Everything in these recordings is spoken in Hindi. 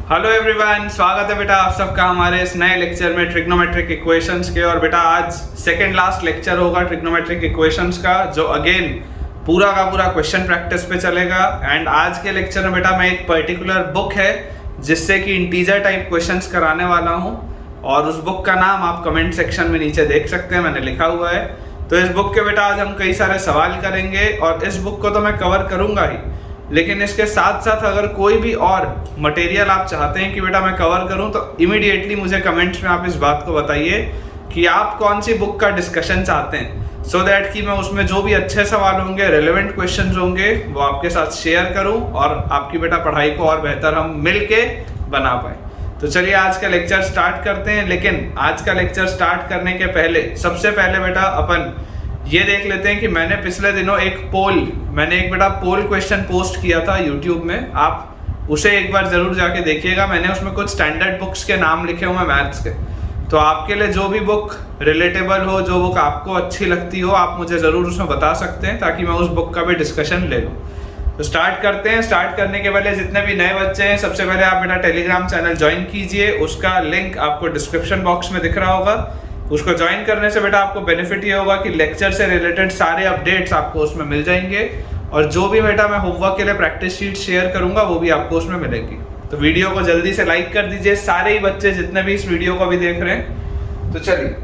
हेलो एवरीवन, स्वागत है बेटा आप सबका हमारे इस नए लेक्चर में ट्रिग्नोमेट्रिक इक्वेशंस के। और बेटा आज सेकंड लास्ट लेक्चर होगा ट्रिग्नोमेट्रिक इक्वेशंस का, जो अगेन पूरा का पूरा क्वेश्चन प्रैक्टिस पे चलेगा। एंड आज के लेक्चर में बेटा मैं एक पर्टिकुलर बुक है जिससे कि इंटीजर टाइप क्वेश्चंस कराने वाला हूँ, और उस बुक का नाम आप कमेंट सेक्शन में नीचे देख सकते हैं, मैंने लिखा हुआ है। तो इस बुक के बेटा आज हम कई सारे सवाल करेंगे, और इस बुक को तो मैं कवर करूंगा ही, लेकिन इसके साथ साथ अगर कोई भी और मटेरियल आप चाहते हैं कि बेटा मैं कवर करूं, तो इमीडिएटली मुझे कमेंट्स में आप इस बात को बताइए कि आप कौन सी बुक का डिस्कशन चाहते हैं, सो दैट कि मैं उसमें जो भी अच्छे सवाल होंगे, रेलेवेंट क्वेश्चंस होंगे, वो आपके साथ शेयर करूं और आपकी बेटा पढ़ाई को और बेहतर हम मिल के बना पाए। तो चलिए आज का लेक्चर स्टार्ट करते हैं। लेकिन आज का लेक्चर स्टार्ट करने के पहले सबसे पहले बेटा अपन ये देख लेते हैं कि मैंने पिछले दिनों एक बेटा पोल क्वेश्चन पोस्ट किया था यूट्यूब में। आप उसे एक बार जरूर जाके देखिएगा। मैंने उसमें कुछ स्टैंडर्ड बुक्स के नाम लिखे हुए हैं मैथ्स के, तो आपके लिए जो भी बुक रिलेटेबल हो, जो बुक आपको अच्छी लगती हो, आप मुझे जरूर उसमें बता सकते हैं, ताकि मैं उस बुक का भी डिस्कशन ले लूँ। तो स्टार्ट करते हैं। स्टार्ट करने के पहले जितने भी नए बच्चे हैं, सबसे पहले आप मेरा टेलीग्राम चैनल ज्वाइन कीजिए। उसका लिंक आपको डिस्क्रिप्शन बॉक्स में दिख रहा होगा। उसको ज्वाइन करने से बेटा आपको बेनिफिट ये होगा कि लेक्चर से रिलेटेड सारे अपडेट्स आपको उसमें मिल जाएंगे, और जो भी बेटा मैं होमवर्क के लिए प्रैक्टिस शीट शेयर करूंगा वो भी आपको उसमें मिलेगी। तो वीडियो को जल्दी से लाइक कर दीजिए, सारे ही बच्चे जितने भी इस वीडियो को भी देख रहे हैं। तो चलिए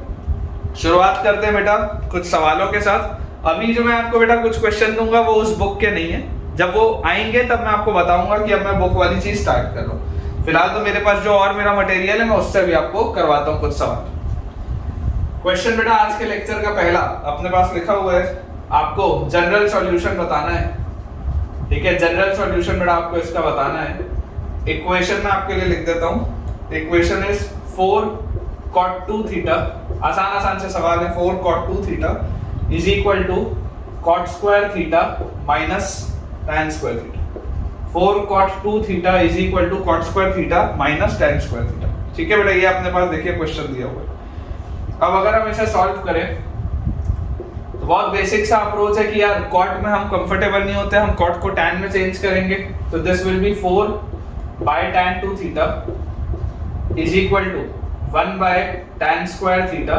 शुरुआत करते हैं बेटा कुछ सवालों के साथ। अभी जो मैं आपको बेटा कुछ क्वेश्चन दूंगा वो उस बुक के नहीं है, जब वो आएंगे तब मैं आपको बताऊंगा कि अब मैं बुक वाली चीज स्टार्ट कर रहा हूँ। फिलहाल तो मेरे पास जो और मेरा मटेरियल है मैं उससे भी आपको करवाता हूँ कुछ सवाल। क्वेश्चन बेटा आज के लेक्चर का पहला अपने पास लिखा हुआ है, आपको जनरल सॉल्यूशन बताना है। ठीक है, जनरल सॉल्यूशन बेटा आपको इसका बताना है। इक्वेशन में आपके लिए लिख देता हूं। Equation is 4 cot 2 theta. आसान से सवाल है। 4 cot 2 theta is equal to cot square theta minus tan square theta. 4 cot 2 theta is equal to cot square theta minus tan square theta. ठीक है बेटा, ये अपने पास देखिए क्वेश्चन दिया हुआ है। अब अगर हम इसे सॉल्व करें तो बहुत बेसिक सा अप्रोच है कि यार कॉट में हम कंफर्टेबल नहीं होते, हम कॉट को tan में चेंज करेंगे। तो this will be 4 by tan 2 theta is equal to 1 by tan square theta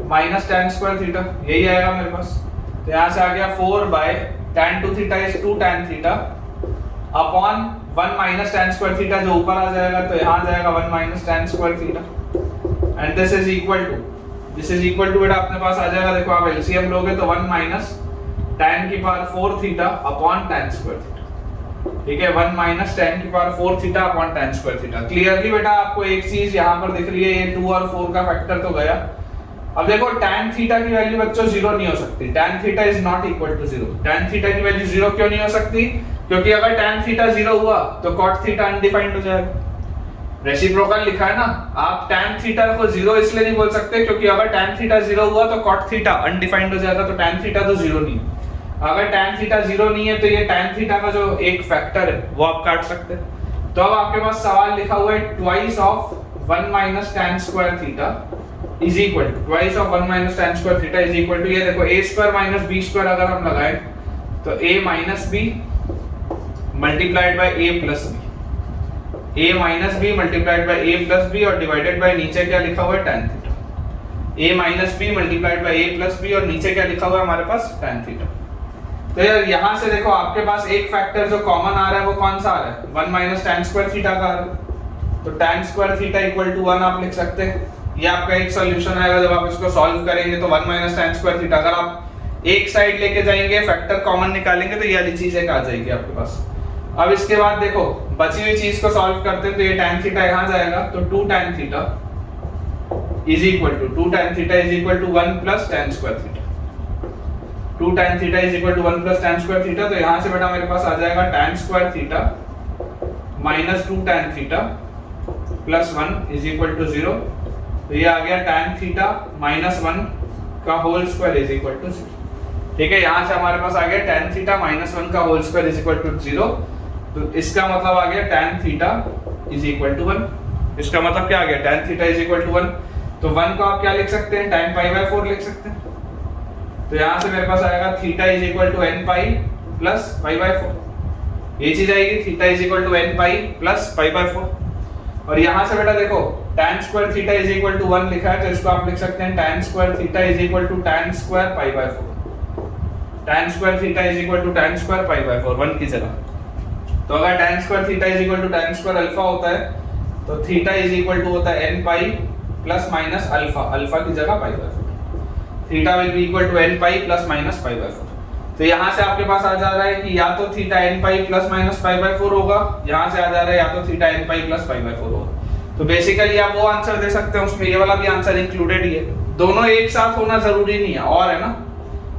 minus tan square theta. यही आएगा मेरे पास। तो यहां से आ गया 4 by tan 2 theta is 2 tan theta upon 1 minus tan square theta, जो ऊपर आ जाएगा तो यहां आ जाएगा 1 minus tan square theta. And this is equal to बेटा अपने पास आ जाएगा, देखो आप एलसीएम लोगे तो 1 माइनस tan की power 4 theta upon tan square theta. ठीक है, 1 माइनस tan की power 4 theta upon tan square theta. Clearly बेटा आपको एक चीज यहाँ पर दिख रही है, ये 2 और 4 का फैक्टर तो गया। अब देखो tan थीटा की वैल्यू बच्चों 0 नहीं हो सकती। tan theta is not equal to 0। tan theta की वैल्यू 0 क्यों नहीं हो सकती? क्योंकि अगर tan थीटा 0 हुआ तो cot थीटा अनडिफाइंड हो जाएगा। रेसिप्रोकल लिखा है ना, आप tan थीटा को 0 इसलिए नहीं बोल सकते क्योंकि अगर tan थीटा 0 हुआ तो cot थीटा अनडिफाइंड हो जाएगा, तो tan थीटा तो 0 नहीं है। अगर tan थीटा 0 नहीं है तो ये tan थीटा का जो एक फैक्टर है वो आप काट सकते हैं। तो अब आपके पास सवाल लिखा हुआ है twice of 1 minus tan square theta is equal to twice of 1 minus tan square theta is equal to, ये देखो a square minus b square अगर हम लगाएं तो a minus b multiplied by a plus b, a minus b multiplied by a plus b, और डिवाइडेड बाय नीचे क्या लिखा हुआ है tan theta. a minus b multiplied by a plus b, और नीचे क्या लिखा हुआ है हमारे पास tan थीटा। तो यार यहाँ से देखो आपके पास एक फैक्टर जो कॉमन आ रहा है वो कौन सा आ रहा है? 1 माइनस tan स्क्वायर थीटा का आ रहा है। तो tan square theta equal to 1 आप लिख सकते हैं। ये आपका एक सॉल्यूशन आएगा जब आप इसको सॉल्व करेंगे। तो 1 माइनस tan स्क्वायर थीटा अगर आप एक साइड लेके जाएंगे, फैक्टर कॉमन निकालेंगे, तो ये वाली चीज एक आ जाएगी आपके पास। अब इसके बाद देखो बची हुई चीज को सॉल्व करते हैं तो ये tan थीटा यहां जाएगा, तो 2 tan theta is equal to 2 tan theta is equal to 1 plus tan square theta. 2 tan theta is equal to 1 plus tan square theta. तो यहां से बेटा मेरे पास आ जाएगा tan square theta minus 2 tan theta plus 1 is equal to 0। तो ये आ गया tan थीटा माइनस 1 का whole square is equal to 0। ठीक है, यहां से हमारे पास आ गया tan थीटा माइनस 1 का whole square is equal to 0। तो इसका मतलब आ गया tan theta is equal to 1। इसका मतलब क्या आ गया? tan theta is equal to 1। तो 1 को आप क्या लिख सकते हैं? tan पाई बाय 4 लिख सकते हैं। तो यहां से मेरे पास आएगा theta is equal to n pi plus pi by 4। ये चीज आएगी theta is equal to n pi plus pi by 4। और यहाँ से बेटा देखो tan square theta is equal to 1 लिखा है, तो इसको आप लिख सकते हैं tan square theta is equal to tan square pi by 4। tan square theta is equal to tan square pi by 4 1 की जगह। तो अगर tan square theta is equal to tan square alpha होता है तो थीटा इज इक्वल टू होता है n pi plus minus alpha, alpha की जगह pi by 4। Theta will be equal to n pi plus minus pi by 4। तो यहाँ से आपके पास आ जा रहा है कि या तो theta n pi plus minus pi by 4 होगा, यहाँ से आ जा रहा है या तो theta n pi plus pi by 4 होगा। तो बेसिकली आप वो आंसर दे सकते हैं, उसमें ये वाला भी आंसर इंक्लूडेड ही है। दोनों एक साथ होना जरूरी नहीं है, और है ना,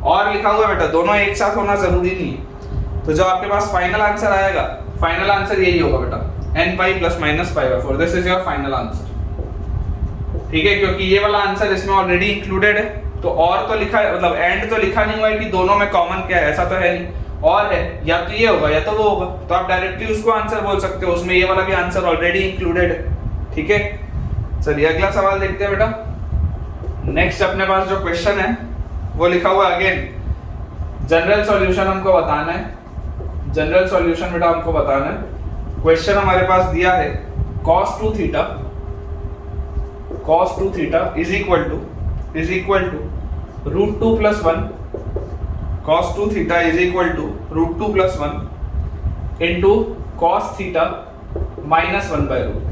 और लिखा हुआ है बेटा, दोनों एक साथ होना जरूरी नहीं है। तो जो आपके पास फाइनल आंसर आएगा, फाइनल आंसर यही होगा बेटा, n pi plus minus pi by 4। This is your final answer, ठीक है, क्योंकि ये वाला आंसर इसमें ऑलरेडी इंक्लूडेड है। तो और तो लिखा है, मतलब एंड तो लिखा नहीं हुआ है कि दोनों में कॉमन क्या है, ऐसा तो है नहीं, और है या तो ये होगा या तो वो होगा, तो आप डायरेक्टली उसको आंसर बोल सकते हो, उसमें ये वाला भी आंसर ऑलरेडी इंक्लूडेड है, ठीक है। चलिए अगला सवाल देखते हैं बेटा। नेक्स्ट अपने पास जो क्वेश्चन है वो लिखा हुआ है, अगेन जनरल सॉल्यूशन हमको बताना है। जनरल सॉल्यूशन बेटा हमको बताना है। क्वेश्चन हमारे पास दिया है cos 2 theta is equal to root 2 plus 1, cos 2 theta is equal to root 2 plus 1 into cos theta minus 1 by root.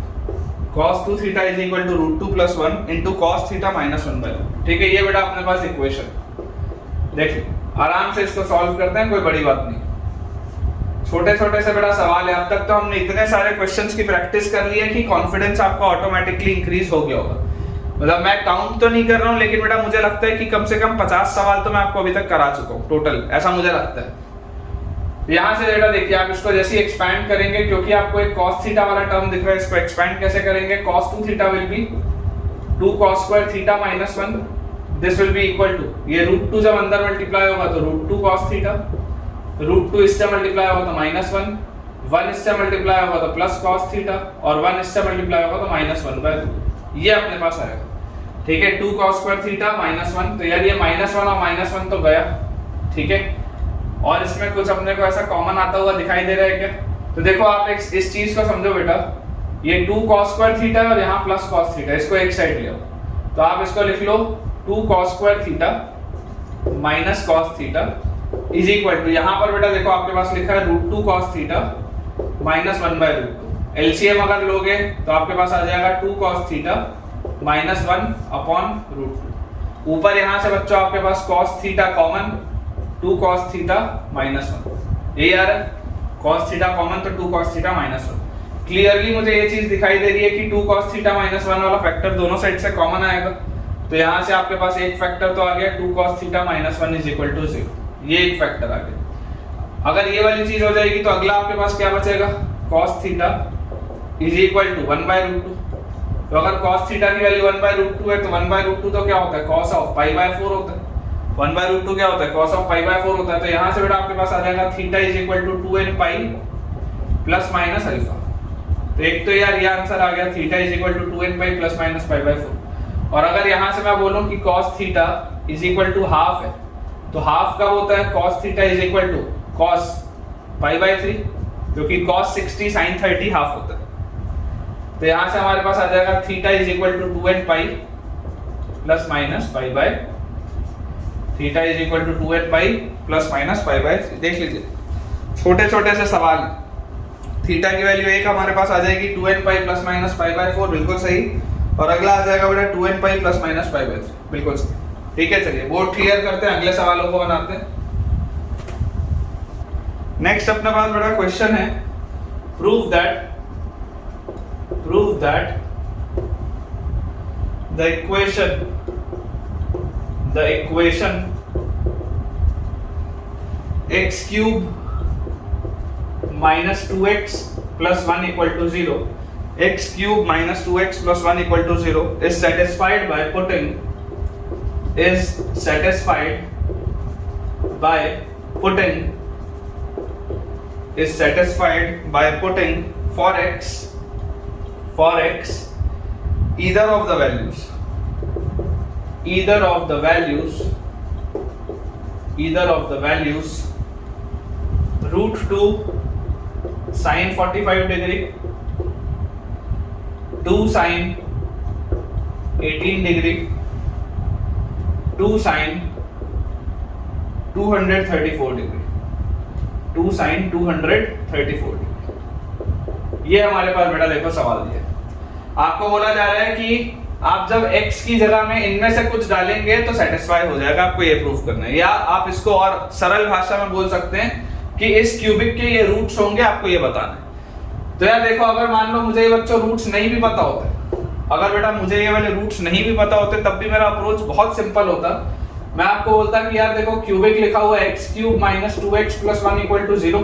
cos 2 theta is equal to root 2 plus 1 into cos theta minus 1 by root, ठीक है। ये बेटा अपने पास इक्वेशन देखिए, आराम से इसको सॉल्व करते हैं, कोई बड़ी बात नहीं, छोटे छोटे से बड़ा सवाल है। अब तक तो हमने इतने सारे क्वेश्चंस की प्रैक्टिस कर ली है कि कॉन्फिडेंस आपका ऑटोमेटिकली इंक्रीज हो गया होगा। मतलब मैं काउंट तो नहीं कर रहा हूँ, लेकिन बेटा मुझे लगता है कि कम से कम 50 सवाल तो मैं आपको अभी तक करा चुका हूँ टोटल, ऐसा मुझे लगता है। यहाँ से बेटा देखिए, आप इसको जैसे ही एक्सपैंड करेंगे, क्योंकि आपको एक cos थीटा वाला टर्म दिख रहा है, इसको एक्सपैंड कैसे करेंगे, cos 2 theta will be 2 cos square theta minus 1, this will be equal to, ये रूट 2 जब अंदर मल्टीप्लाई होगा तो रूट 2 cos थीटा, रूट 2 इससे मल्टीप्लाई होगा तो माइनस 1, 1 इससे मल्टीप्लाई होगा तो प्लस cos थीटा, और 1 इससे मल्टीप्लाई होगा तो माइनस 1 बाय 2, ये अपने पास आएगा, ठीक है। 2 cos स्क्वायर थीटा माइनस 1, तो यार ये माइनस 1 और माइनस 1 तो गया, ठीक है। और इसमें कुछ अपने को ऐसा कॉमन आता हुआ दिखाई दे रहा है क्या? तो देखो आप इस चीज को समझो बेटा, ये 2 cos स्क्वायर थीटा और यहाँ प्लस cos थीटा, इसको एक साइड ले आओ, तो आप इसको लिख लो 2 cos square theta minus cos theta is equal to, यहाँ पर बेटा देखो आपके पास लिखा है root 2 cos theta minus 1 by root 2। LCM अगर लोगे तो आपके पास आ जाएगा 2 cos theta minus 1 upon root 2। ऊपर यहाँ से बच्चों आपके पास cos theta common, 2 cos theta minus 1, यही आ रहा है, cos थीटा कॉमन तो 2 cos थीटा माइनस 1। क्लियरली मुझे ये चीज दिखाई दे रही है कि 2 cos थीटा माइनस 1 वाला फैक्टर दोनों साइड से कॉमन आएगा, तो यहाँ से आपके पास एक फैक्टर तो आ गया 2 cos theta minus 1 is equal to 0, ये एक फैक्टर आ गया। अगर ये वाली चीज हो जाएगी तो अगला आपके पास क्या बचेगा, cos theta is equal to 1 by root 2। तो अगर cos थीटा की वैल्यू 1 बाय रूट 2 है तो 1 बाय रूट 2 तो क्या होता है, cos ऑफ पाई बाय 4 होता है, 1 बाय रूट 2 क्या होता है, cos ऑफ पाई बाय 4 होता है। तो यहाँ से बेटा आपके पास आ जाएगा theta is equal to 2n pi plus minus alpha. तो एक तो यार ये आंसर आ गया, theta is equal to 2n pi plus minus pi by 4। और अगर यहाँ से मैं बोलूं कि cos theta is equal to half है, तो हाफ कब होता है, cos theta is equal to cos pi by 3, क्योंकि cos 60 sin 30 हाफ होता है। तो यहाँ से हमारे पास आ जाएगा theta is equal to 2n pi plus minus pi by, theta is equal to 2n pi plus minus pi by 3। देख लीजिए छोटे छोटे से सवाल, थीटा की वैल्यू एक हमारे पास आ जाएगी 2n pi plus minus pi by 4, बिल्कुल सही। और अगला आ जाएगा बेटा 2n pi plus minus pi by 3, बिल्कुल सही, ठीक है। चलिए बोर्ड क्लियर करते हैं, अगले सवालों को बनाते हैं। नेक्स्ट अपने पास बड़ा क्वेश्चन है, prove that the equation x cube minus 2x plus 1 equal to 0, x cube minus 2x plus 1 equal to 0 is satisfied by putting for x either of the values root 2 sin 45 degree 2 sin 18 degree 2 sin 234 degree 2 sin 234 degree. ये हमारे पास बेटा देखो सवाल दिया है। आपको बोला जा रहा है कि आप जब x की जगह में इनमें से कुछ डालेंगे तो सेटिस्फाई हो जाएगा, आपको ये प्रूफ करना है। या आप इसको और सरल भाषा में बोल सकते हैं कि इस क्यूबिक के ये रूट्स होंगे, आपको ये बताना है। तो यार देखो, अगर मान लो मुझे ये बच्चों रूट्स नहीं भी पता होते, अगर बेटा मुझे ये वाले रूट्स नहीं भी पता होते, तब भी मेरा अप्रोच बहुत सिंपल होता। मैं आपको बोलता कि यार देखो, क्यूबिक लिखा हुआ है x cube minus 2x plus 1 equal to 0,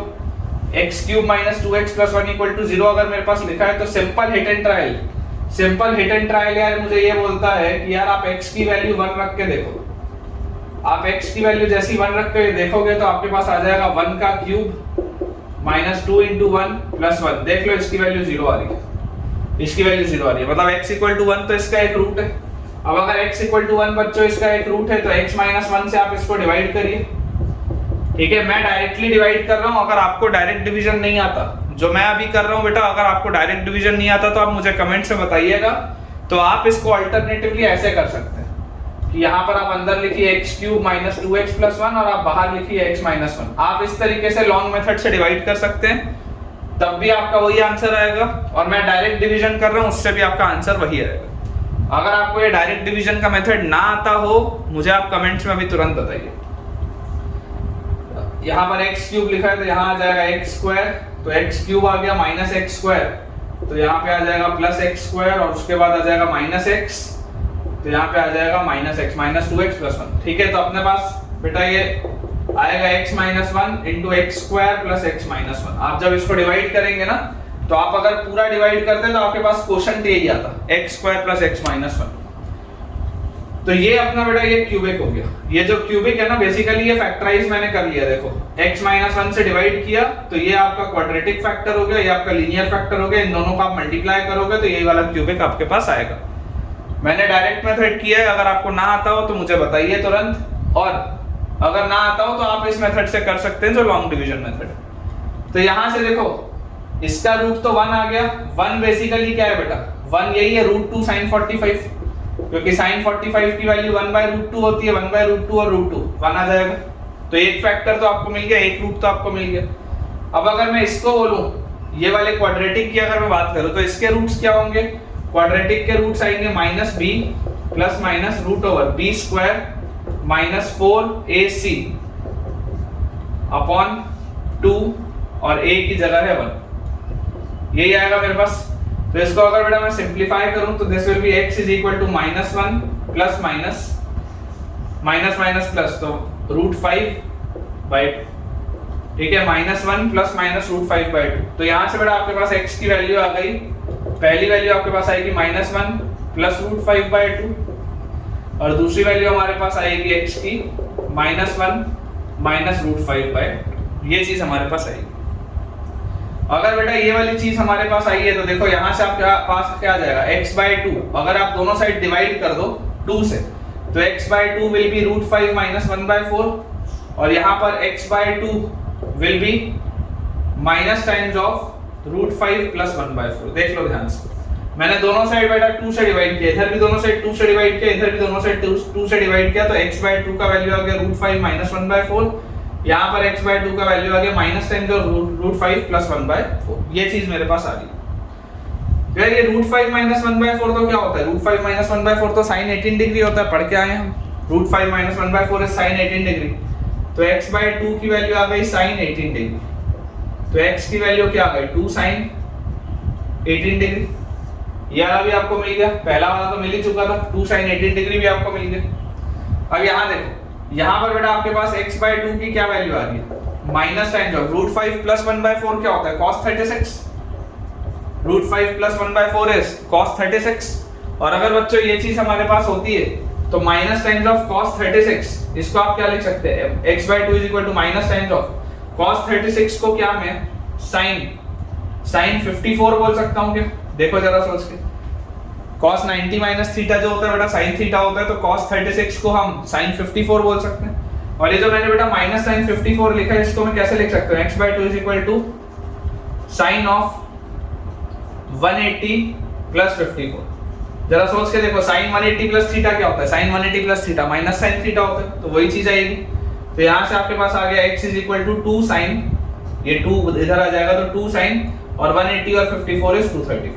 x cube minus 2x plus 1 equal to 0 अगर मेरे पास लिखा है तो simple hit and trial, simple hit and trial यार मुझे ये बोलता है कि यार आप x की वैल्यू 1 रख के देखो। आप x की वैल्यू जैसी 1 रख के देखोगे तो आपके पास आ जाएगा 1 का क्यूब माइनस 2 इंटू 1 प्लस 1। देख लो इसकी वैल्यू 0 आ रही है, इसकी वैल्यू 0 आ रही है, मतलब x इक्वल टू 1 तो इसका एक रूट है। अब अगर x इक्वल टू 1 बच्चों इसका एक रूट है तो x माइनस 1 से आप इसको डिवाइड करिए। ठीक है, मैं डायरेक्टली डिवाइड कर रहा हूं। अगर आपको डायरेक्ट डिवीजन नहीं आता, जो मैं अभी कर रहा हूं बेटा, अगर आपको डायरेक्ट डिवीजन नहीं आता तो आप मुझे कमेंट में बताइएगा। तो आप इसको अल्टरनेटिवली ऐसे कर सकते हैं कि यहाँ पर आप अंदर लिखिए x cube minus 2x plus 1 और आप बाहर लिखिए x माइनस 1। आप इस तरीके से लॉन्ग मेथड से डिवाइड कर सकते हैं, तब भी आपका वही आंसर आएगा। और मैं डायरेक्ट डिवीजन कर रहा हूँ, उससे भी आपका आंसर वही आएगा। अगर आपको ये डायरेक्ट डिवीजन का मेथड ना आता हो, मुझे आप कमेंट्स में अभी तुरंत बताइए। यहाँ पर x क्यूब लिखा है तो यहाँ आ जाएगा x स्क्वायर, तो x क्यूब आ गया माइनस x स्क्वायर, तो यहाँ पे आ जाएगा प्लस x स्क्वायर और उसके बाद आ जाएगा माइनस x, तो यहाँ पे आ जाएगा minus x minus 2x plus 1। ठीक है, तो अपने पास बेटा ये आएगा x minus 1 into x square plus x minus 1। आप जब इसको डिवाइड करेंगे ना, तो आप अगर पूरा डिवाइड करते तो आपके पास क्वोशंट यही आता, x square plus x minus 1। तो ये अपना बेटा ये क्यूबिक हो गया। ये जो क्यूबिक है ना, बेसिकली ये फैक्टराइज मैंने कर लिया। देखो x माइनस 1 से डिवाइड किया तो ये आपका क्वाड्रेटिक फैक्टर हो गया, ये आपका लीनियर फैक्टर हो गया। इन दोनों को आप मल्टीप्लाई करोगे तो यही वाला क्यूबिक आपके पास आएगा। मैंने डायरेक्ट मेथड किया है, अगर आपको ना आता हो तो मुझे बताइए तुरंत, और अगर ना आता हो तो आप इस मेथड से कर सकते हैं जो लॉन्ग डिवीजन मेथड। तो यहाँ से देखो, इसका रूट तो 1 आ गया। 1 बेसिकली क्या है बेटा, 1 यही है रूट 2 साइन 45, क्योंकि साइन 45 की वैल्यू 1 बाय रूट 2 होती है। 1 बाय रूट 2 और रूट 2 1 आ जाएगा, तो एक फैक्टर तो आपको मिल गया, एक रूट तो आपको मिल गया। अब अगर मैं इसको बोलूं, ये वाले क्वाड्रेटिक की अगर मैं बात करूं तो इसके रूट्स क्या होंगे? क्वाड्रेटिक के रूट्स आएंगे minus b plus minus root over b square minus 4ac upon 2 और a की जगह है 1, यही आएगा मेरे पास। तो इसको अगर बेटा मैं सिंप्लीफाई करूं तो this will be x is equal to minus 1 plus minus minus minus plus, तो रूट 5 बाई 2। ठीक है, minus 1 plus minus root 5 by 2। तो यहां से बेटा आपके पास x की वैल्यू आ गई। पहली वैल्यू आपके पास आएगी माइनस 1 प्लस रूट 5 बाई 2 और दूसरी वैल्यू हमारे पास आएगी x की माइनस 1 माइनस रूट 5 बाई 2। ये चीज हमारे पास आएगी। अगर बेटा ये वाली चीज हमारे पास आई है तो देखो यहाँ से आपके पास क्या आ जाएगा, x बाई 2। अगर आप दोनों साइड डिवाइड कर दो 2 से तो x by 2 will be root 5 minus 1 by 4 और यहाँ पर x by 2 will be minus times of root 5 plus 1 by 4। देख लो ध्यान से, मैंने दोनों साइड बेटा 2 से डिवाइड किया, इधर भी दोनों साइड 2 से डिवाइड किया, इधर भी दोनों साइड 2 से डिवाइड किया, तो x बाई 2 का वैल्यू आ गया रूट 5 माइनस 1 बाई 4। यहाँ पर x बाई 2 का वैल्यू आ गया minus times of root 5 plus 1 by 4। ये चीज मेरे पास आ गई। फिर ये रूट 5 माइनस 1 बाई 4 तो क्या होता है? रूट 5 माइनस 1 बाई 4 तो साइन 18 डिग्री होता है, पढ़ के आए हम। Root 5 minus 1 by 4 is sine 18 degree. तो x बाई 2 की वैल्यू आ गई साइन 18 डिग्री, तो x की वैल्यू क्या आ गई 2 साइन 18 डिग्री। ये वाला भी आपको मिल गया, पहला वाला तो मिल ही चुका था, 2 साइन 18 डिग्री भी आपको मिल गया। अब यहाँ देखो, यहाँ पर बेटा आपके पास x बाई 2 की क्या वैल्यू आ रही है? Minus times of root 5 plus 1 by 4 क्या होता है? cos 36। Root 5 plus 1 by 4 is cos 36। और अगर बच्चों ये चीज हमारे पास होती है तो माइनस टाइम्स ऑफ cos 36, इसको आप क्या लिख सकते हैं? x by 2 is equal to minus times of cos 36 को क्या मैं साइन 54 बोल सकता हूँ क्या? देखो जरा सोच के, cos 90 माइनस थीटा जो होता है बेटा साइन थीटा होता है, तो cos 36 को हम साइन 54 बोल सकते हैं। और ये जो मैंने बेटा माइनस साइन 54 लिखा है, इसको मैं कैसे लिख सकता हूँ? x by 2 is equal to sine of 180 plus 54। जरा सोच के देखो साइन 180 प्लस थीटा क्या होता है, sine 180 plus theta minus sine theta होता है, तो वही चीज आएगी। तो यहाँ से आपके पास आ गया x is equal to 2 sine, ये 2 इधर आ जाएगा तो 2 साइन और 180 और 54 is 234,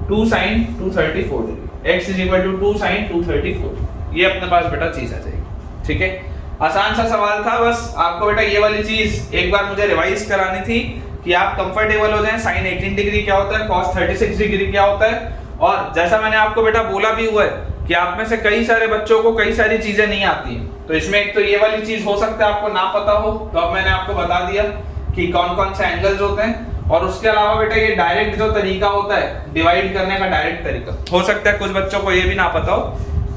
2 sine 234 degree, x is equal to 2 sine 234। ये अपने पास बेटा चीज आ जाएगी। ठीक है, आसान सा सवाल था, बस आपको बेटा ये वाली चीज एक बार मुझे रिवाइज करानी थी कि आप कंफर्टेबल हो जाएं। साइन 18 डिग्री क्या होता है, cos 36 डिग्री क्या होता है। और जैसा मैंने आपको बेटा बोला भी हुआ है कि आप में से कई सारे बच्चों को कई सारी चीजें नहीं आती हैं, तो इसमें एक तो ये वाली चीज हो सकता है आपको ना पता हो, तो अब मैंने आपको बता दिया कि कौन कौन से एंगल्स होते हैं। और उसके अलावा बेटा ये डायरेक्ट जो तरीका होता है डिवाइड करने का, डायरेक्ट तरीका हो सकता है कुछ बच्चों को ये भी ना पता हो,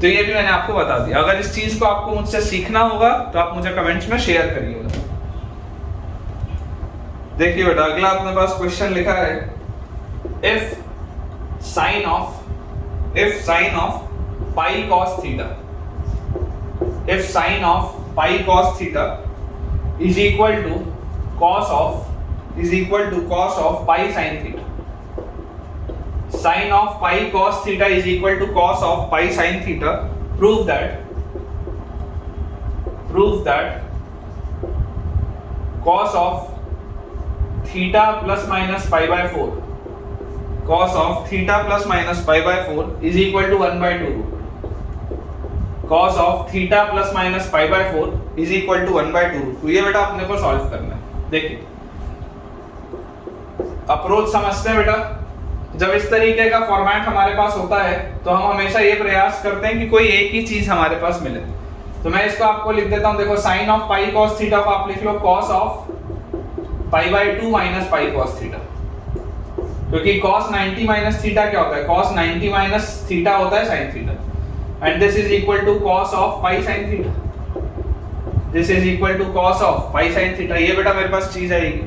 तो ये भी मैंने आपको बता दिया। अगर इस चीज को आपको मुझसे सीखना होगा तो आप मुझे कमेंट्स में शेयर करिएगा। देखिए बेटा अगला अपने पास क्वेश्चन लिखा है, if sine of pi cos theta, if sin of pi cos theta is equal to cos of pi sin theta, sin of pi cos theta is equal to cos of pi sin theta, prove that cos of theta plus minus pi by 4, cos of theta plus minus pi by 4 is equal to 1 by 2 root, cos of theta plus minus pi by 4 is equal to 1 by 2 root। तो ये बेटा अपने को सॉल्व करना है। देखिए अप्रोच समझते हैं बेटा, जब इस तरीके का फॉर्मेट हमारे पास होता है तो हम हमेशा ये प्रयास करते हैं कि कोई एक ही चीज हमारे पास मिले। तो मैं इसको आपको लिख देता हूं, देखो sine of pi cos theta को आप लिख लो cos of pi by 2 minus pi cos theta, क्योंकि cos 90 माइनस थीटा क्या होता है, cos 90 माइनस थीटा होता है sin theta, and this is equal to cos of pi sin theta, this is equal to cos of pi sin theta। ये बेटा मेरे पास चीज आएगी।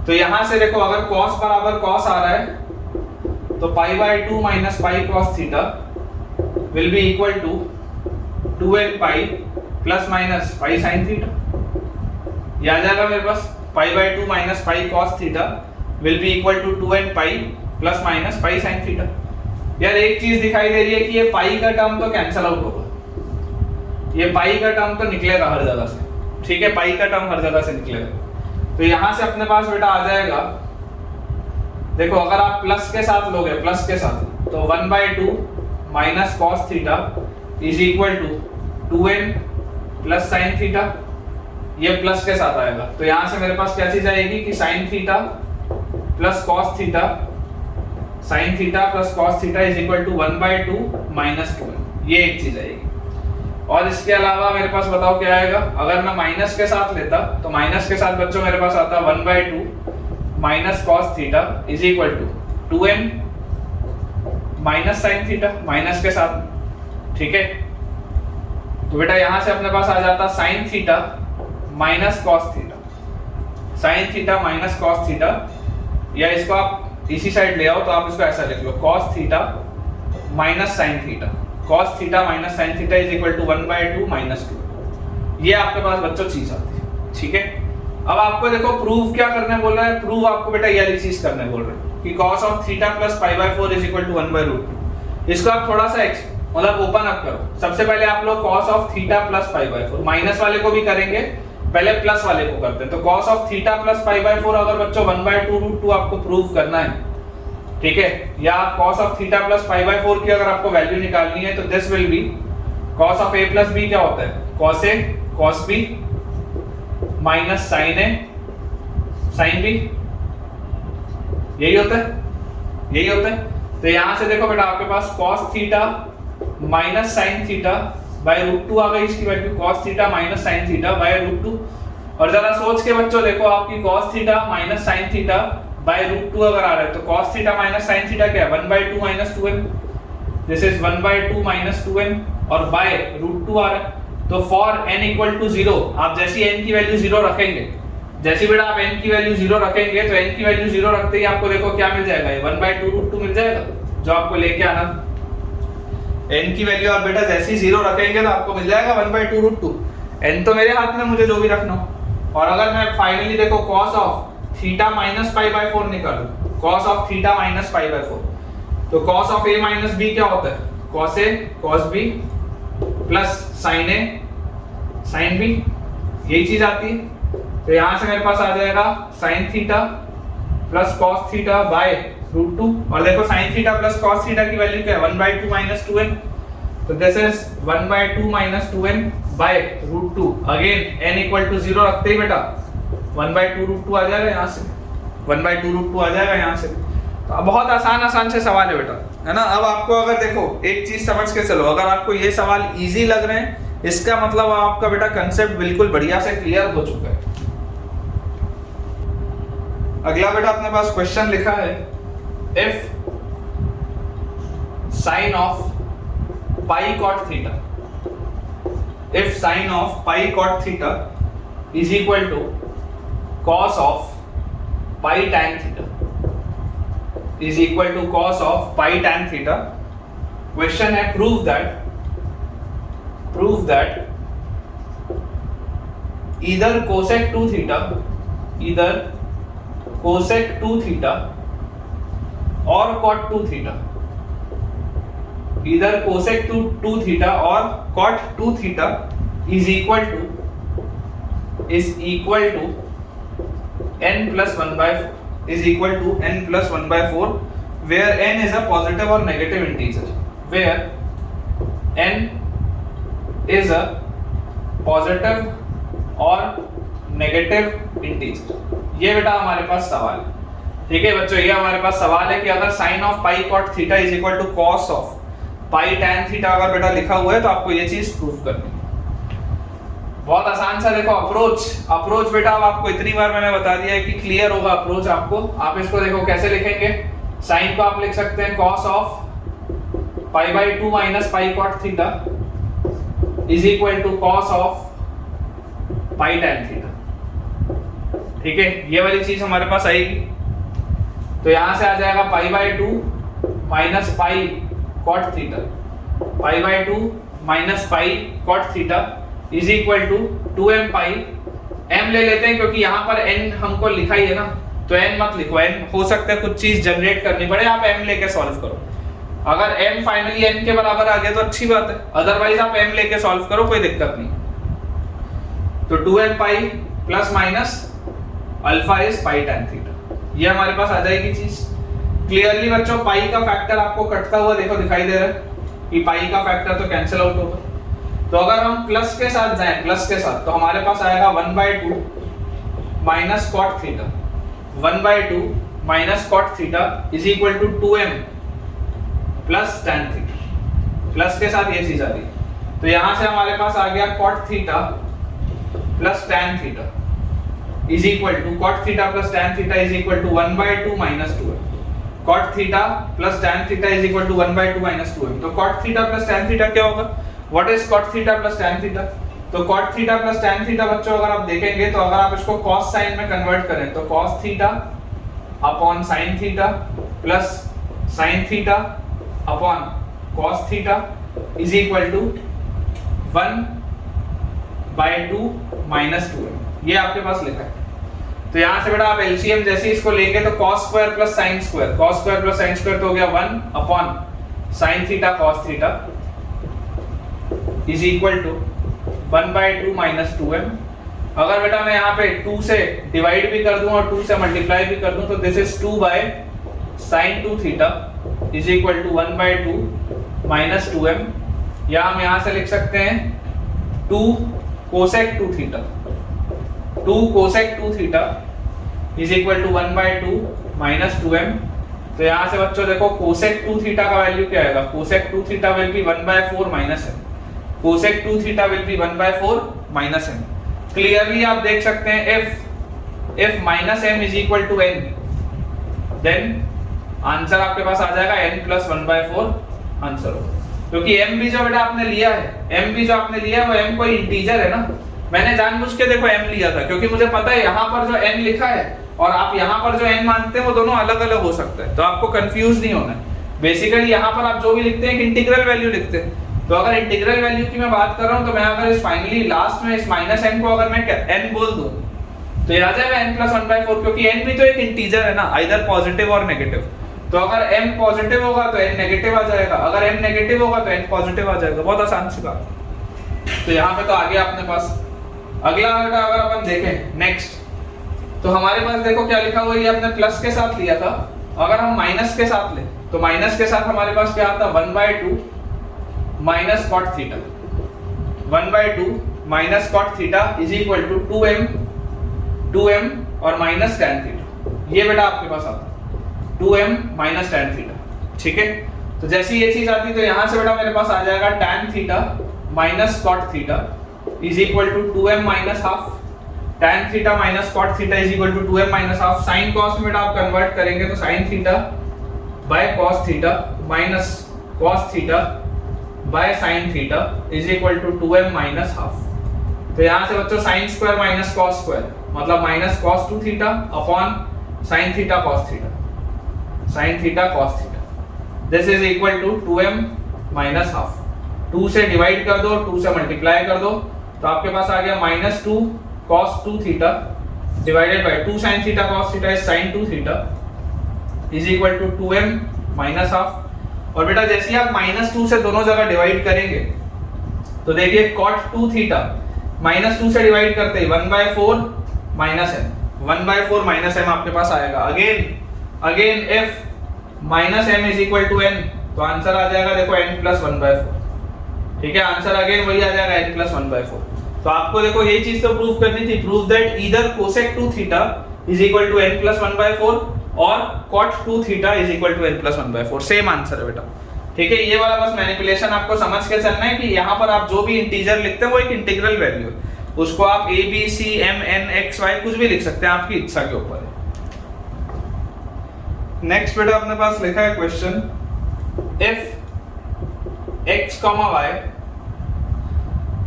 तो यहां से देखो अगर cos बराबर cos आ रहा है तो pi by 2 minus pi cos theta will be equal to 2n pi plus minus pi sin theta। ये आ जाएगा मेरे पास pi by 2 minus pi cos theta will be equal to 2n pi plus minus pi sin theta। यार एक चीज दिखाई दे रही है कि ये पाई का टर्म तो कैंसिल आउट होगा, ये पाई का टर्म तो निकलेगा हर जगह से। ठीक है, पाई का टर्म हर जगह से निकलेगा। तो यहां से अपने पास बेटा आ जाएगा, देखो अगर आप प्लस के साथ लोगे, प्लस के साथ, तो 1 by 2 minus cos theta is equal to 2n plus sin theta, ये प्लस के साथ आएगा। तो यहां से मेरे पास क्या चीज आएगी कि sin theta plus cos theta, sin theta plus cos theta is equal to 1 by 2 minus 2n, ये एक चीज आएगी। और इसके अलावा मेरे पास बताओ क्या आएगा, अगर मैं माइनस के साथ लेता तो माइनस के साथ बच्चों मेरे पास आता 1 by 2 minus cos theta is equal to 2n minus sin theta, minus के साथ। ठीक है, तो बेटा यहां से अपने पास आ जाता sin theta minus cos theta, sin theta minus cos theta, या इसको आप इसी साइड ले आओ तो आप इसको ऐसा लिख लो cos theta minus sin theta, cos theta minus sin theta is equal to 1 by 2 minus 2। ये आपके पास बच्चों चीज आती है। ठीक है, अब आपको देखो प्रूव क्या करने बोल रहा है, प्रूव आपको बेटा ये वाली चीज करने बोल रहा है कि cos of theta plus pi by 4 is equal to 1 by root 2। इसको आप थोड़ा सा मतलब ओपन अप करो। सबसे पहले आप लोग cos of theta plus pi by 4, minus वाले को भी करेंगे, पहले प्लस वाले को करते हैं। तो cos of theta plus pi by 4 अगर बच्चों 1 by 2 रूट 2 आपको प्रूव करना है, ठीक है, या cos of theta plus pi by 4 की अगर आपको वैल्यू निकालनी है तो this will B cos of a plus b क्या होता है, cos a cos b minus sin a sin b, यही होता है, यही होता है। तो यहां से देखो बेटा आपके पास cos theta minus sin theta by root 2 आ गई, इसकी value cos theta minus sin theta by root 2। और जरा सोच के बच्चों देखो आपकी cos theta minus sin theta by root 2 अगर आ रहा है तो cos theta minus sin theta क्या है, 1 by 2 minus 2n, this is 1 by 2 minus 2n, और बाय रूट 2 आ रहा है। तो फॉर n इक्वल टू 0 आप जैसी n की वैल्यू 0 रखेंगे, जैसी बेटा आप n की वैल्यू 0 रखेंगे तो n की वैल्यू 0 रखते ही आपको देखो क्या मिल जाएगा, 1 by 2 रूट 2 मिल जाएगा जो आपको लेके आना। n की वैल्यू आप बेटा जैसी 0 रखेंगे तो आपको मिल जाएगा 1 by 2 रूट 2। n तो मेरे हाथ में, मुझे जो भी रखना हो। और अगर मैं फाइनली देखो cos of theta minus pi by 4 निकालूं, cos of theta minus pi by 4, तो cos of a minus b क्या होता है? cos a cos b plus sin a sin b, यही चीज आती है। तो यहां से मेरे पास आ जाएगा sin theta plus cos theta by root 2, और देखो sin theta plus cos theta की वैल्यू क्या है? 1/2 माइनस 2n, तो this is 1/2 minus 2n by root 2। Again n equal to 0 रखते ही बेटा 1/2 रूट 2 आ जाएगा यहाँ से, 1/2 रूट 2 आ जाएगा यहाँ से। तो बहुत आसान से सवाल है बेटा, है ना। अब आपको अगर देखो एक चीज समझ के चलो, अगर आपको ये सवाल इजी लग रहे हैं इसका मतलब आपका बेटा कंसेप्ट बिल्कुल बढ़िया से क्लियर हो चुका है। अगला बेटा अपने पास क्वेश्चन लिखा है, if sine of pi cot theta, if sin of pi cot theta is equal to cos of pi tan theta is equal to cos of pi tan theta, question है prove that either cosec 2 theta or cot 2 theta, either cosec 2 theta or cot 2 theta is equal to n plus 1/4, is equal to n plus 1/4, where n is a positive or negative integer, where n is a positive or negative integer। ये बेटा हमारे पास सवाल है, ठीक है बच्चों। ये हमारे पास सवाल है कि अगर sin of pi cot theta is equal to cos of pi tan theta अगर बेटा लिखा हुआ है तो आपको ये चीज प्रूफ करनी है। बहुत आसान सा देखो अप्रोच बेटा, अब आपको इतनी बार मैंने बता दिया है कि क्लियर होगा अप्रोच आपको। आप इसको देखो कैसे लिखेंगे, साइन को आप लिख सकते हैं cos ऑफ पाई/2 minus pi cot theta is equal to cos of pi tan theta, ठीक है। ये वाली चीज हमारे पास आएगी, तो यहां से आ जाएगा पाई/2 माइनस पाई cot थीटा, पाई/2 minus pi cot theta is equal to 2m pi. m ले लेते हैं क्योंकि यहाँ पर n हमको लिखा ही है ना, तो n मत लिखो, n हो सकता है कुछ चीज जनरेट करनी पड़े, आप m लेके सॉल्व करो। अगर m फाइनली n के बराबर आ गया तो अच्छी बात है, अदरवाइज आप m लेके सॉल्व करो, कोई दिक्कत नहीं। तो 2m pi plus minus alpha is pi tan theta, ये हमारे पास आ जाएगी चीज। क्लियरली बच्चों पाई का फैक्टर आपको कटता हुआ देखो दिखाई दे रहा है कि पाई का फैक्टर तो कैंसिल आउट होगा। तो अगर हम प्लस के साथ जाएं, प्लस के साथ, तो हमारे पास आएगा 1/2 minus cot theta, 1/2 minus cot theta is equal to 2m plus tan theta. Plus के साथ ये चीज आ रही है, तो यहां से हमारे पास आ गया cot theta plus tan theta is equal to cot theta plus tan theta is equal to 1/2 minus 2m। cot theta plus tan theta is equal to 1/2 minus 2m। तो cot theta plus tan theta क्या होगा? What is cot theta plus tan theta? तो cot theta plus tan theta बच्चों अगर आप देखेंगे तो अगर आप इसको cos sin में कन्वर्ट करें तो cos theta upon sin theta plus sin theta upon cos theta is equal to 1/2 minus 2m। ये आपके पास लिखा है। तो यहां से बेटा आप एलसीएम जैसे इसको लेंगे तो cos square plus sin square, cos square plus sin square तो हो गया 1 upon sin theta cos theta is equal to 1/2 minus 2m। अगर बेटा मैं यहाँ पे 2 से डिवाइड भी कर दूं और 2 से मल्टीप्लाई भी कर दूं तो this is 2 by sin 2 theta is equal to 1/2 minus 2m, या हम यहाँ से लिख सकते हैं 2 cosec 2 theta, 2 cosec 2 theta is equal to 1/2 minus 2m। तो यहाँ से बच्चों देखो कोसेक 2 थीटा का वैल्यू क्या आएगा? Cosec 2 theta will be 1/4 minus m, cosec 2 theta will be 1/4 minus m। Clearly आप देख सकते हैं if minus m is equal to n, then answer आपके पास आ जाएगा n प्लस 1/4 आंसर होगा। क्योंकि m भी जो बेटा आपने लिया है, m भी जो आपने लिया है वो m कोई इंटीजर है ना। मैंने जानबूझ के देखो m लिया था क्योंकि मुझे पता है यहाँ पर जो n लिखा है और आप यहाँ पर जो n मानते हैं वो दोनों अलग अलग हो सकता है, तो आपको कंफ्यूज नहीं होना है। बेसिकली यहाँ पर आप जो भी लिखते हैं एक इंटीग्रल वैल्यू लिखते हैं। तो अगर इंटीग्रल वैल्यू की मैं बात कर रहा हूँ तो मैं अगर इस फाइनली लास्ट में इस माइनस n को अगर मैं n बोल दूं तो ये आ जाएगा n प्लस 1/4, क्योंकि n भी तो एक इंटीजर है ना, आइदर पॉजिटिव और नेगेटिव। तो अगर m पॉजिटिव होगा तो n नेगेटिव आ जाएगा, अगर m नेगेटिव होगा तो n पॉजिटिव आ जाएगा। बहुत आसान सी बात। तो यहाँ पे तो आ गया अपने पास। अगला बेटा अगर अपन देखें नेक्स्ट, तो हमारे पास देखो क्या लिखा हुआ है, ये अपने प्लस के साथ लिया था। अगर हम माइनस के साथ लें तो माइनस के साथ हमारे पास क्या आता है 1/2 minus cot theta, 1/2 minus cot theta is equal to 2m और माइनस tan थीटा। ये बेटा आपके पास आता है 2m माइनस tan थीटा। ठीक है, तो जैसी ये चीज आती तो यहां से बेटा मेरे पास आ जाएगा tan theta minus cot theta is equal to 2m minus half, tan theta minus cot theta is equal to 2m minus half. Sine cos में बेटा आप कन्वर्ट करेंगे तो sin theta by cos theta minus cos theta by sin theta is equal to 2m minus half. तो यहां से बच्चों sin square minus cos square मतलब minus cos 2 theta upon sin theta cos theta, sin theta cos theta this is equal to 2m minus half. 2 से डिवाइड कर दो, 2 से मल्टीप्लाई कर दो, तो आपके पास आ गया minus 2 cos 2 theta divided by 2 sin theta cos theta is sin 2 theta is equal to 2m minus half. और बेटा जैसे ही आप माइनस 2 से दोनों जगह डिवाइड करेंगे तो देखिए cot 2 थीटा माइनस 2 से डिवाइड करते ही 1/4 माइनस m, 1/4 माइनस m आपके पास आएगा। Again if minus m is equal to n, तो आंसर आ जाएगा देखो n प्लस 1/4। ठीक है, आंसर अगेन वही आ जाएगा n प्लस 1/4। तो आपको देखो ये चीज तो प्रूव करनी थी, prove that either cosec 2 theta is equal to n plus 1/4 और cot 2 theta is equal to n plus 1/4। Same answer है बेटा। ठीक है, ये वाला बस मैनिपुलेशन आपको समझ के चलना है कि यहाँ पर आप जो भी इंटीजर लिखते हैं वो एक इंटीग्रल वैल्यू है, उसको आप a b c m n x y कुछ भी लिख सकते हैं, आपकी इच्छा के ऊपर है। नेक्स्ट बेटा अपने पास लिखा है question, if x comma y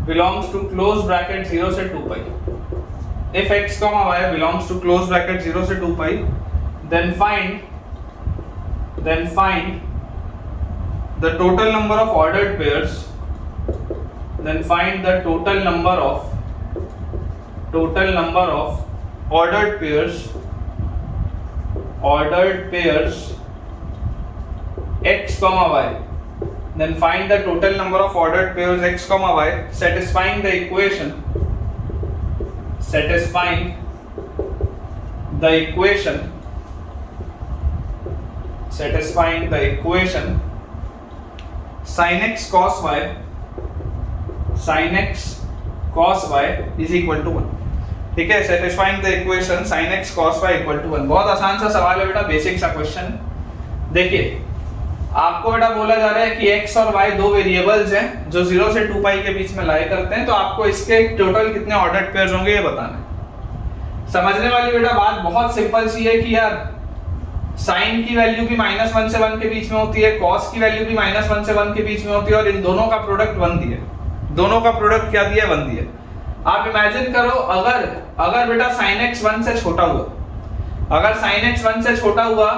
belongs to close bracket 0 से 2 pi, if x comma y belongs to close bracket 0 से 2 pi, then find the total number of ordered pairs, then find the total number of ordered pairs x comma y, then find the total number of ordered pairs x comma y satisfying the equation sin x cos y is equal to 1। ठीक है, satisfying the equation sin x cos y equal to 1। बहुत आसान सा सवाल है बेटा, बेसिक सा क्वेश्चन। देखिए आपको बेटा बोला जा रहा है कि x और y दो वेरिएबल्स हैं जो 0 से 2 पाई के बीच में लाई करते हैं, तो आपको इसके टोटल कितने ऑर्डर्ड पेयर्स होंगे ये बताना है। समझने वाली बेटा बात बहुत सिंपल सी है कि यार साइन की वैल्यू भी -1 से 1 के बीच में होती है, कॉस की वैल्यू भी -1 से 1 के बीच में होती है, और इन दोनों का प्रोडक्ट 1 दिया है। दोनों का प्रोडक्ट क्या दिया है? 1 दिया है। आप इमेजिन करो अगर बेटा sin x 1 से छोटा हुआ, अगर sin x 1 से छोटा हुआ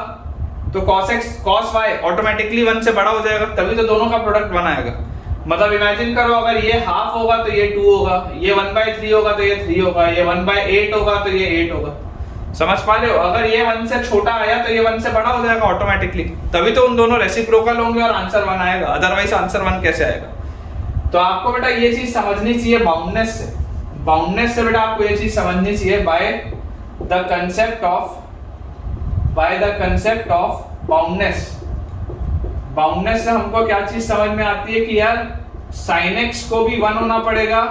तो cos y ऑटोमेटिकली 1 से बड़ा हो जाएगा, तभी तो दोनों का प्रोडक्ट 1 आएगा। मतलब इमेजिन करो अगर ये हाफ होगा तो ये 2 होगा, ये 1/3 होगा तो ये 3 होगा, ये 1/8 होगा तो ये 8 होगा। समझ पा रहे हो? अगर ये 1 से छोटा आया तो ये 1 से बड़ा हो जाएगा ऑटोमेटिकली, तभी तो उन दोनों रेसिप्रोकल होंगे और आंसर 1 आएगा, अदरवाइज आंसर 1 कैसे आएगा? तो आपको बेटा ये चीज समझनी चाहिए बाउंडनेस से बेटा आपको ये चीज समझनी चाहिए by the concept of boundness से हमको क्या चीज समझ में आती है कि यार sin x को भी 1 होना पड़ेगा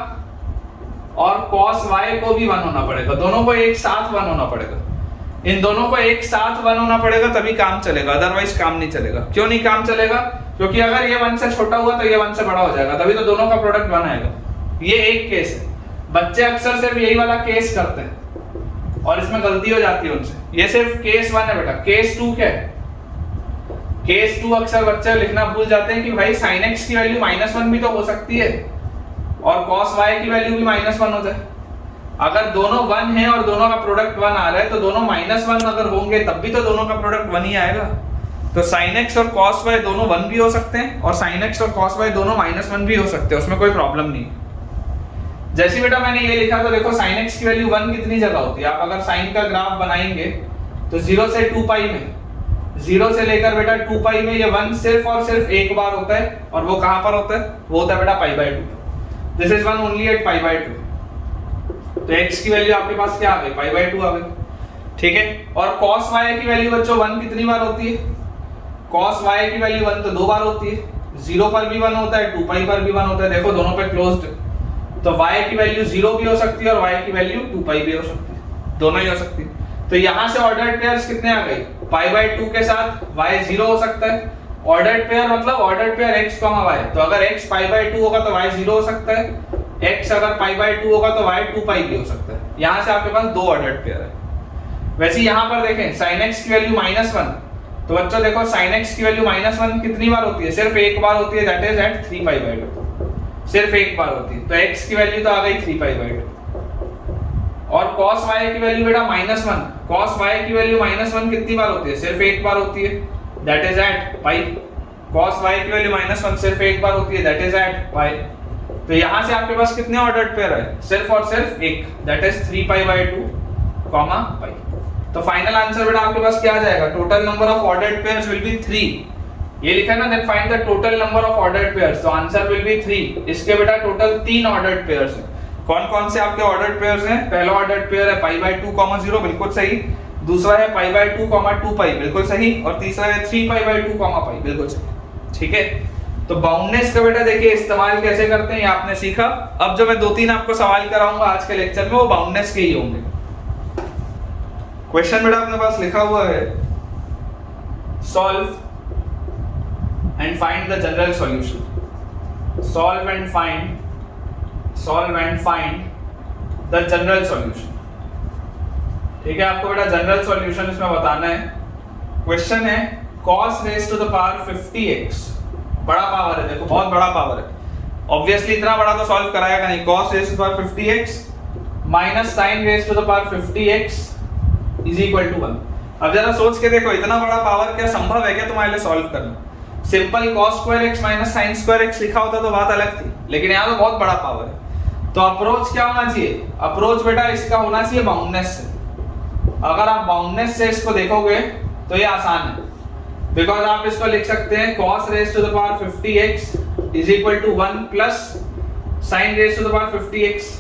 और cos y को भी 1 होना पड़ेगा, दोनों को एक साथ 1 होना पड़ेगा। इन दोनों को एक साथ 1 होना पड़ेगा तभी काम चलेगा, अदरवाइज काम नहीं चलेगा। क्यों नहीं काम चलेगा? क्योंकि अगर ये 1 से छोटा हुआ तो ये 1 से बड़ा हो जाएगा, तभी तो दोनों का प्रोडक्ट 1 आएगा। ये एक केस है, बच्चे अक्सर सिर्फ यही वाला केस करते हैं और इसमें गलती हो जाती है उनसे। ये सिर्फ केस 1 है बेटा। केस 2 क्या है? केस 2 अक्सर बच्चे लिखना भूल जाते हैं कि भाई sin x की वैल्यू -1 भी तो हो सकती है और cos y की वैल्यू भी -1 हो जाए। अगर दोनों 1 हैं और दोनों का प्रोडक्ट 1 आ रहा है तो दोनों -1 अगर होंगे तब भी तो दोनों का प्रोडक्ट 1 ही आएगा। तो sin x और cos y दोनों 1 भी हो सकते हैं और sin x और cos y दोनों -1 भी हो सकते हैं, उसमें कोई प्रॉब्लम नहीं। जैसे बेटा मैंने ये लिखा तो देखो sin x की वैल्यू 1 कितनी जगह होती है? आप अगर sin का ग्राफ बनाएंगे तो 0 से 2 पाई में 0 से लेकर बेटा 2 पाई में ये 1 सिर्फ और सिर्फ एक बार होता है, और वो कहां पर होता है? वो होता है बेटा pi by 2। This is 1 only at pi by 2। तो x की वैल्यू आपके पास क्या आ गई? पाई बाय 2 आ गई। ठीक है, और cos y की वैल्यू बच्चों 1 कितनी बार होती है? cos y की वैल्यू 1 तो 2 बार होती है। 0 पर भी 1 होता है, 2 पाई पर भी 1 होता है। देखो दोनों पे क्लोज्ड, तो y की वैल्यू 0 भी हो सकती है और y की वैल्यू 2 पाई भी हो सकती है, दोनों ही हो सकती है। तो यहां से ऑर्डर्ड पेयर्स कितने आ गए? पाई बाय 2 के साथ y 0 हो सकता है। ऑर्डर्ड पेयर मतलब ऑर्डर्ड पेयर x, y, तो अगर x पाई बाय 2 होगा तो y 0 हो सकता है, x अगर पाई बाय 2 होगा तो y 2 पाई भी हो सकता है। यहां से आपके पास दो ऑर्डर्ड पेयर है। वैसे यहां पर देखें sin x की वैल्यू -1, तो बच्चों देखो sin x की वैल्यू -1 कितनी बार होती है? सिर्फ एक बार होती है, that is at 3 pi by 2। सिर्फ एक बार होती है, तो x की वैल्यू तो आ गई 3 पाई बाय 2। और cos y की वैल्यू बेटा -1, cos y की वैल्यू -1 कितनी बार होती है? सिर्फ एक बार होती है, that is at pi. cos y की वैल्यू -1 सिर्फ एक बार होती है, दैट इज एट पाई। तो यहां से आपके पास कितने ऑर्डर्ड पेयर है? सिर्फ और सिर्फ एक, that is 3 pi by 2 pi. तो फाइनल आंसर बेटा आपके पास क्या आ जाएगा? Total number of ordered pairs will be 3। ये लिखा है ना, then find the total number of ordered pairs, तो आंसर विल बी 3। इसके बेटा टोटल 3 ऑर्डर्ड पेयर्स हैं। कौन कौन से आपके ऑर्डर्ड पेयर्स हैं? पहला ऑर्डर्ड पेयर है पाई बाय 2, 0, बिल्कुल सही। दूसरा है पाई बाय 2, 2 पाई, बिल्कुल सही। और तीसरा है 3 पाई बाय 2, पाई, बिल्कुल सही। ठीक है, तो बाउंडनेस का बेटा देखिए इस्तेमाल कैसे करते हैं ये आपने सीखा। अब जो मैं 2-3 आपको सवाल कराऊंगा आज के लेक्चर में वो बाउंडनेस के ही होंगे। क्वेश्चन बेटा अपने पास लिखा हुआ है, solve and find the general solution. Solve and find the general solution. ठीक है, आपको बेटा जनरल सॉल्यूशन इसमें बताना है। क्वेश्चन है cos raise to the power 50x, बड़ा पावर है, देखो बहुत बड़ा पावर है। ऑब्वियसली इतना बड़ा तो सॉल्व कराएगा नहीं। cos raise to the power 50x minus sin raise to the power 50x is equal to 1। अब जरा सोच के देखो, इतना बड़ा पावर क्या संभव है क्या तुम्हारे लिए सॉल्व करना? Simple cos square x minus sin square x लिखा होता तो बात अलग थी, लेकिन यहाँ तो बहुत बड़ा पावर है। तो अप्रोच क्या होना चाहिए? अप्रोच बेटा इसका होना चाहिए बाउंडनेस से। अगर आप बाउंडनेस से इसको देखोगे तो ये आसान है, बिकॉज आप इसको लिख सकते हैं cos raise to the power 50x is equal to 1 plus sin raise to the power 50x।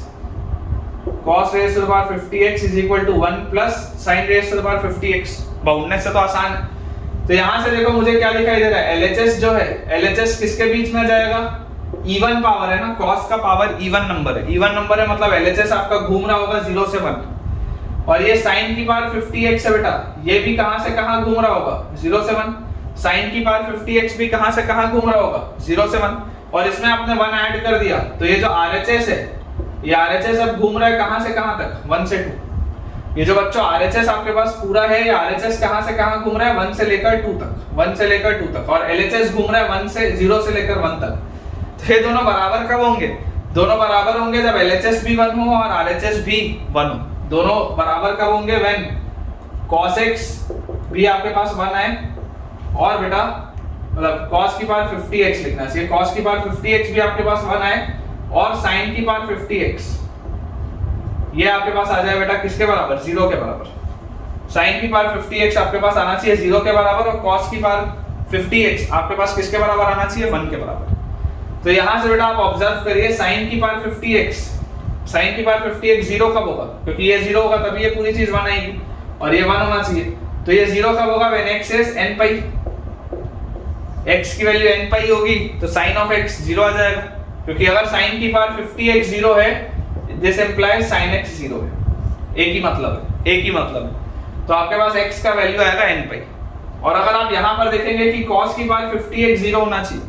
cos raise to the power 50x is equal to 1 plus sin raise to the power 50x। Boundness से तो आसान है। तो यहां से देखो मुझे क्या दिखाई दे रहा है? LHS जो है, LHS किसके बीच में जाएगा? इवन पावर है ना, cos का पावर इवन नंबर है। इवन नंबर है मतलब LHS आपका घूम रहा होगा 0 से 1। और ये sin की पावर 50x है बेटा, ये भी कहां से कहां घूम रहा होगा? 0 से 1। sin की पावर 50x भी कहां से कहां घूम रहा होगा? 0 से 1। और इसमें आपने 1 ऐड कर दिया, तो ये जो RHS है, ये RHS अब घूम रहा है कहां से कहां तक? 1 से 2। ये जो बच्चों RHS आपके पास पूरा है, ये RHS कहां से कहां घूम रहा है? 1 से लेकर 2 तक, 1 से लेकर 2 तक। और LHS घूम रहा है 1 से 0 से लेकर 1 तक। तो ये दोनों बराबर कब होंगे? दोनों बराबर होंगे जब LHS भी 1 हो और RHS भी 1 हो। दोनों बराबर कब होंगे? व्हेन cos x भी आपके पास 1 आए, और बेटा मतलब cos की पावर 50x लिखना चाहिए, cos की पावर 50x भी आपके पास 1 आए, और sin की पावर 50x ये आपके पास आ जाए बेटा किसके बराबर? 0 के बराबर। sin की पावर 50x आपके पास आना चाहिए 0 के बराबर, और cos की पावर 50x आपके पास किसके बराबर आना चाहिए? 1 के बराबर। तो यहां से बेटा आप ऑब्जर्व करिए, sin की पावर 50x, sin की पावर 50x 0 कब होगा? क्योंकि ये 0 होगा तभी ये पूरी चीज 1 आएगी, और ये 1 होना चाहिए। तो ये 0 कब होगा? When x is n pi. x की वैल्यू n पाई होगी तो sin ऑफ x 0 आ जाएगा, क्योंकि अगर sin की पावर 50x 0 है, दिस इंप्लाइज sin x 0 है। एक ही मतलब है। तो आपके पास x का वैल्यू आएगा n पाई। और अगर आप यहां पर देखेंगे कि cos की पावर 50x 0 होना चाहिए,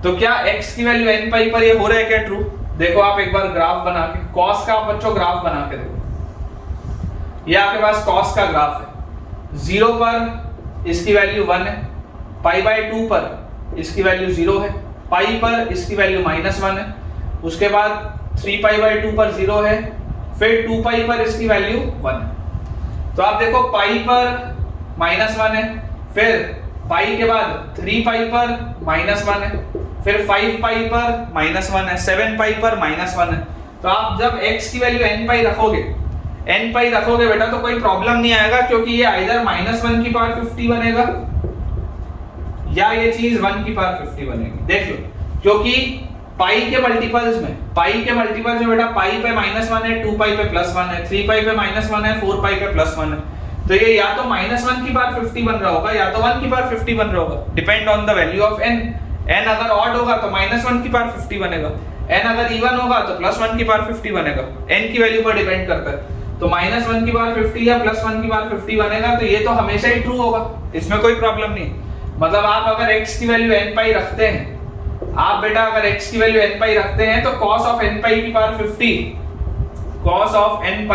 तो क्या x की वैल्यू n पाई पर ये हो रहा है क्या ट्रू? देखो आप एक बार ग्राफ बना के, cos का बच्चों ग्राफ बना के देखो। ये आपके पास cos का ग्राफ है। 0 पर इसकी वैल्यू 1 है, पाई बाय 2 पर इसकी वैल्यू 0 है, पाई पर इसकी वैल्यू -1 है, उसके बाद 3 पाई बाय 2 पर 0 है, फिर 2 पाई पर इसकी वैल्यू 1 है। तो आप देखो पाई पर -1 है, फिर पाई के बाद 3 पाई पर -1 है, फिर 5 पाई पर -1 है, 7 पाई पर -1 है। तो आप जब x की वैल्यू n पाई रखोगे, n पाई रखोगे बेटा तो कोई प्रॉब्लम नहीं आएगा, क्योंकि ये आइदर -1 की पावर 50 बनेगा या ये चीज 1 की पावर 50 बनेगी। देख लो, क्योंकि पाई के मल्टीपल्स में बेटा पाई पे -1 है, 2 पाई पे +1 है, 3 पाई पे -1 है, 4 पाई पे +1 है, तो ये या तो -1 की पावर 50 बन रहा होगा या तो 1 की पावर 50 बन रहा होगा, depend on the value of n। n अगर ऑड होगा तो -1 की पावर 50 बनेगा, n अगर इवन होगा तो +1 की पावर 50 बनेगा, n की वैल्यू पर डिपेंड करता है। तो -1 की पावर 50 या +1 की पावर 50 बनेगा, तो ये तो हमेशा ही ट्रू होगा, इसमें कोई प्रॉब्लम नहीं। मतलब आप अगर x की वैल्यू n पाई रखते हैं, आप बेटा अगर x की वैल्यू n पाई रखते हैं तो cos ऑफ n पाई की पावर 50 100%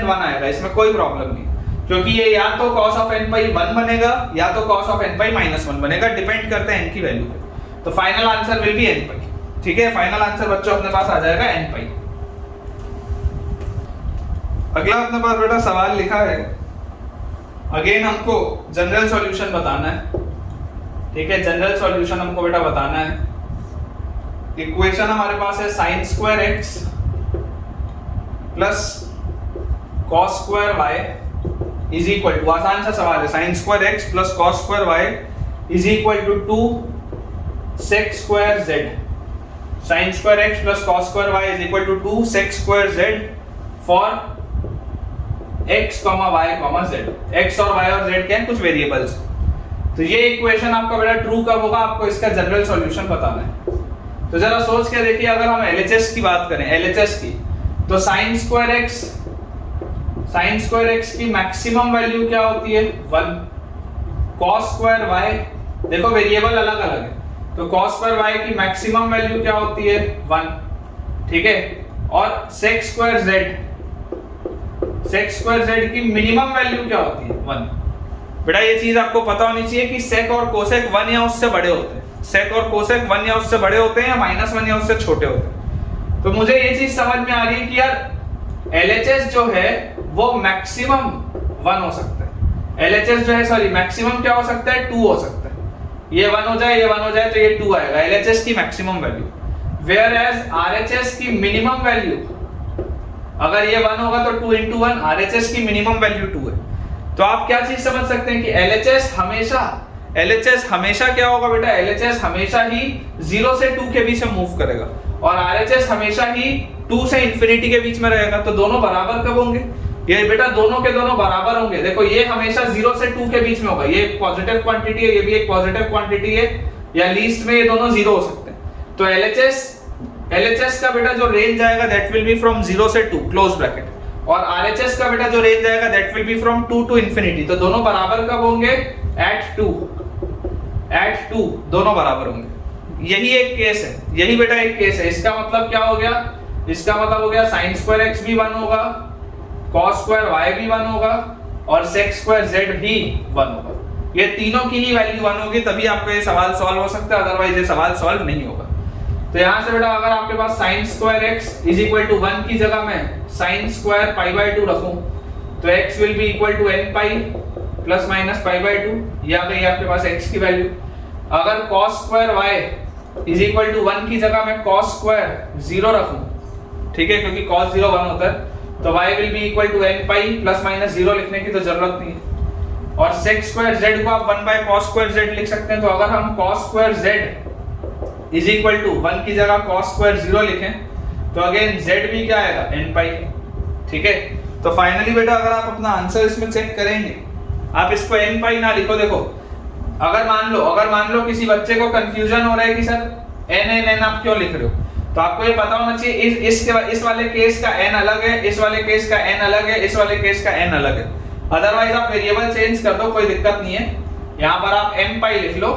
1 आएगा, इसमें कोई प्रॉब्लम नहीं, क्योंकि ये या तो cos ऑफ n पाई 1 बनेगा या तो cos ऑफ n पाई -1 बनेगा, डिपेंड करता है n की वैल्यू पे। तो final answer will B n पाई। ठीक है, फाइनल आंसर बच्चों अपने पास आ जाएगा n पाई। अगला अपने पास बेटा सवाल लिखा है, अगेन हमको जनरल सॉल्यूशन बताना है। ठीक है, जनरल सॉल्यूशन हमको बेटा बताना है। इक्वेशन हमारे पास है sin² x plus cos² y is equal to, आसान सा सवाल है, sin² x plus cos² y is equal to 2 sec² z। sin² x plus cos² y is equal to 2 sec² z for x, y, z। x और y और z क्या है, कुछ वेरिएबल्स। तो ये इक्वेशन आपका बेटा ट्रू कब होगा, आपको इसका जनरल सॉल्यूशन बताना है। तो जरा सोच के देखिए, अगर हम LHS की बात करें, LHS की, तो sin² x की मैक्सिमम वैल्यू क्या होती है 1, cos² y, देखो वेरिएबल अलग अलग है, तो cos² y की मैक्सिमम वैल्यू क्या होती है 1, ठीक है, और sec² z की मिनिमम वैल्यू क्या होती है 1। बेटा ये चीज आपको पता होनी चाहिए कि sec और cosec 1 या उससे बड़े होते हैं, sec और cosec 1 या उससे बड़े होते हैं या -1 या उससे छोटे होते हैं। तो मुझे ये चीज समझ में आ रही है कि यार LHS जो है वो मैक्सिमम 1 हो सकता है, LHS जो है सॉरी मैक्सिमम क्या हो सकता है 2 हो सकता है, ये 1 हो जाए ये 1 हो जाए तो ये 2 आएगा, LHS की maximum value. Whereas RHS की मिनिमम वैल्यू, अगर ये 1 होगा तो 2 into 1, RHS की मिनिमम वैल्यू 2 है। तो आप क्या चीज समझ सकते हैं कि LHS हमेशा क्या होगा बेटा, LHS हमेशा ही 0 से 2 के बीच में मूव करेगा और RHS हमेशा ही 2 से इंफिनिटी के बीच में रहेगा। तो दोनों बराबर कब होंगे, ये बेटा दोनों के दोनों बराबर होंगे। देखो ये हमेशा 0 से 2 के बीच में होगा, ये एक पॉजिटिव क्वांटिटी है, ये भी एक पॉजिटिव क्वांटिटी है, या लीस्ट में ये दोनों 0 हो सकते हैं। तो LHS का बेटा जो रेंज आएगा दैट विल बी फ्रॉम 0 से 2 क्लोज ब्रैकेट, और RHS का बेटा जो रेंज आएगा that will be from 2 to infinity. तो दोनों बराबर कब होंगे, एट 2 दोनों बराबर होंगे। यही एक केस है, यही बेटा एक केस है। इसका मतलब क्या हो गया, इसका मतलब हो गया sin² x भी 1 होगा, cos² y भी 1 होगा और sec² z भी 1 होगा। ये तीनों की ही वैल्यू 1 होगी, तभी आपका ये सवाल सॉल्व हो सकता है, अदरवाइज ये सवाल सॉल्व नहीं होगा। तो यहाँ से बेटा अगर आपके पास sin² x is equal to 1 की जगह में sin² π/2 रखूं तो x will be equal to n pi plus minus π/2, ये आ गई आपके पास x की वैल्यू। अगर cos² y is equal to 1 की जगह में cos² 0 रखूं, ठीक है, क्योंकि cos 0 1 होता है, तो y will be equal to n pi plus minus 0 लिखने की तो जरूरत नहीं है। और sec² z को आप 1/cos² z लिख सकते हैं। तो अगर हम cos² z is equal to 1 की जगह cos² 0 लिखें तो अगेन z भी क्या आएगा n पाई, ठीक है। तो फाइनली बेटा अगर आप अपना आंसर इसमें चेक करेंगे, आप इसको n पाई ना लिखो। देखो अगर मान लो किसी बच्चे को कंफ्यूजन हो रहा है कि सर n आप क्यों लिख रहे हो, तो आपको ये पता होना चाहिए इस वाले केस का n अलग है, इस वाले केस का n अलग है, इस वाले केस का n अलग है। अदरवाइज आप वेरिएबल चेंज कर दो, कोई दिक्कत नहीं है। यहाँ पर आप m पाई लिख लो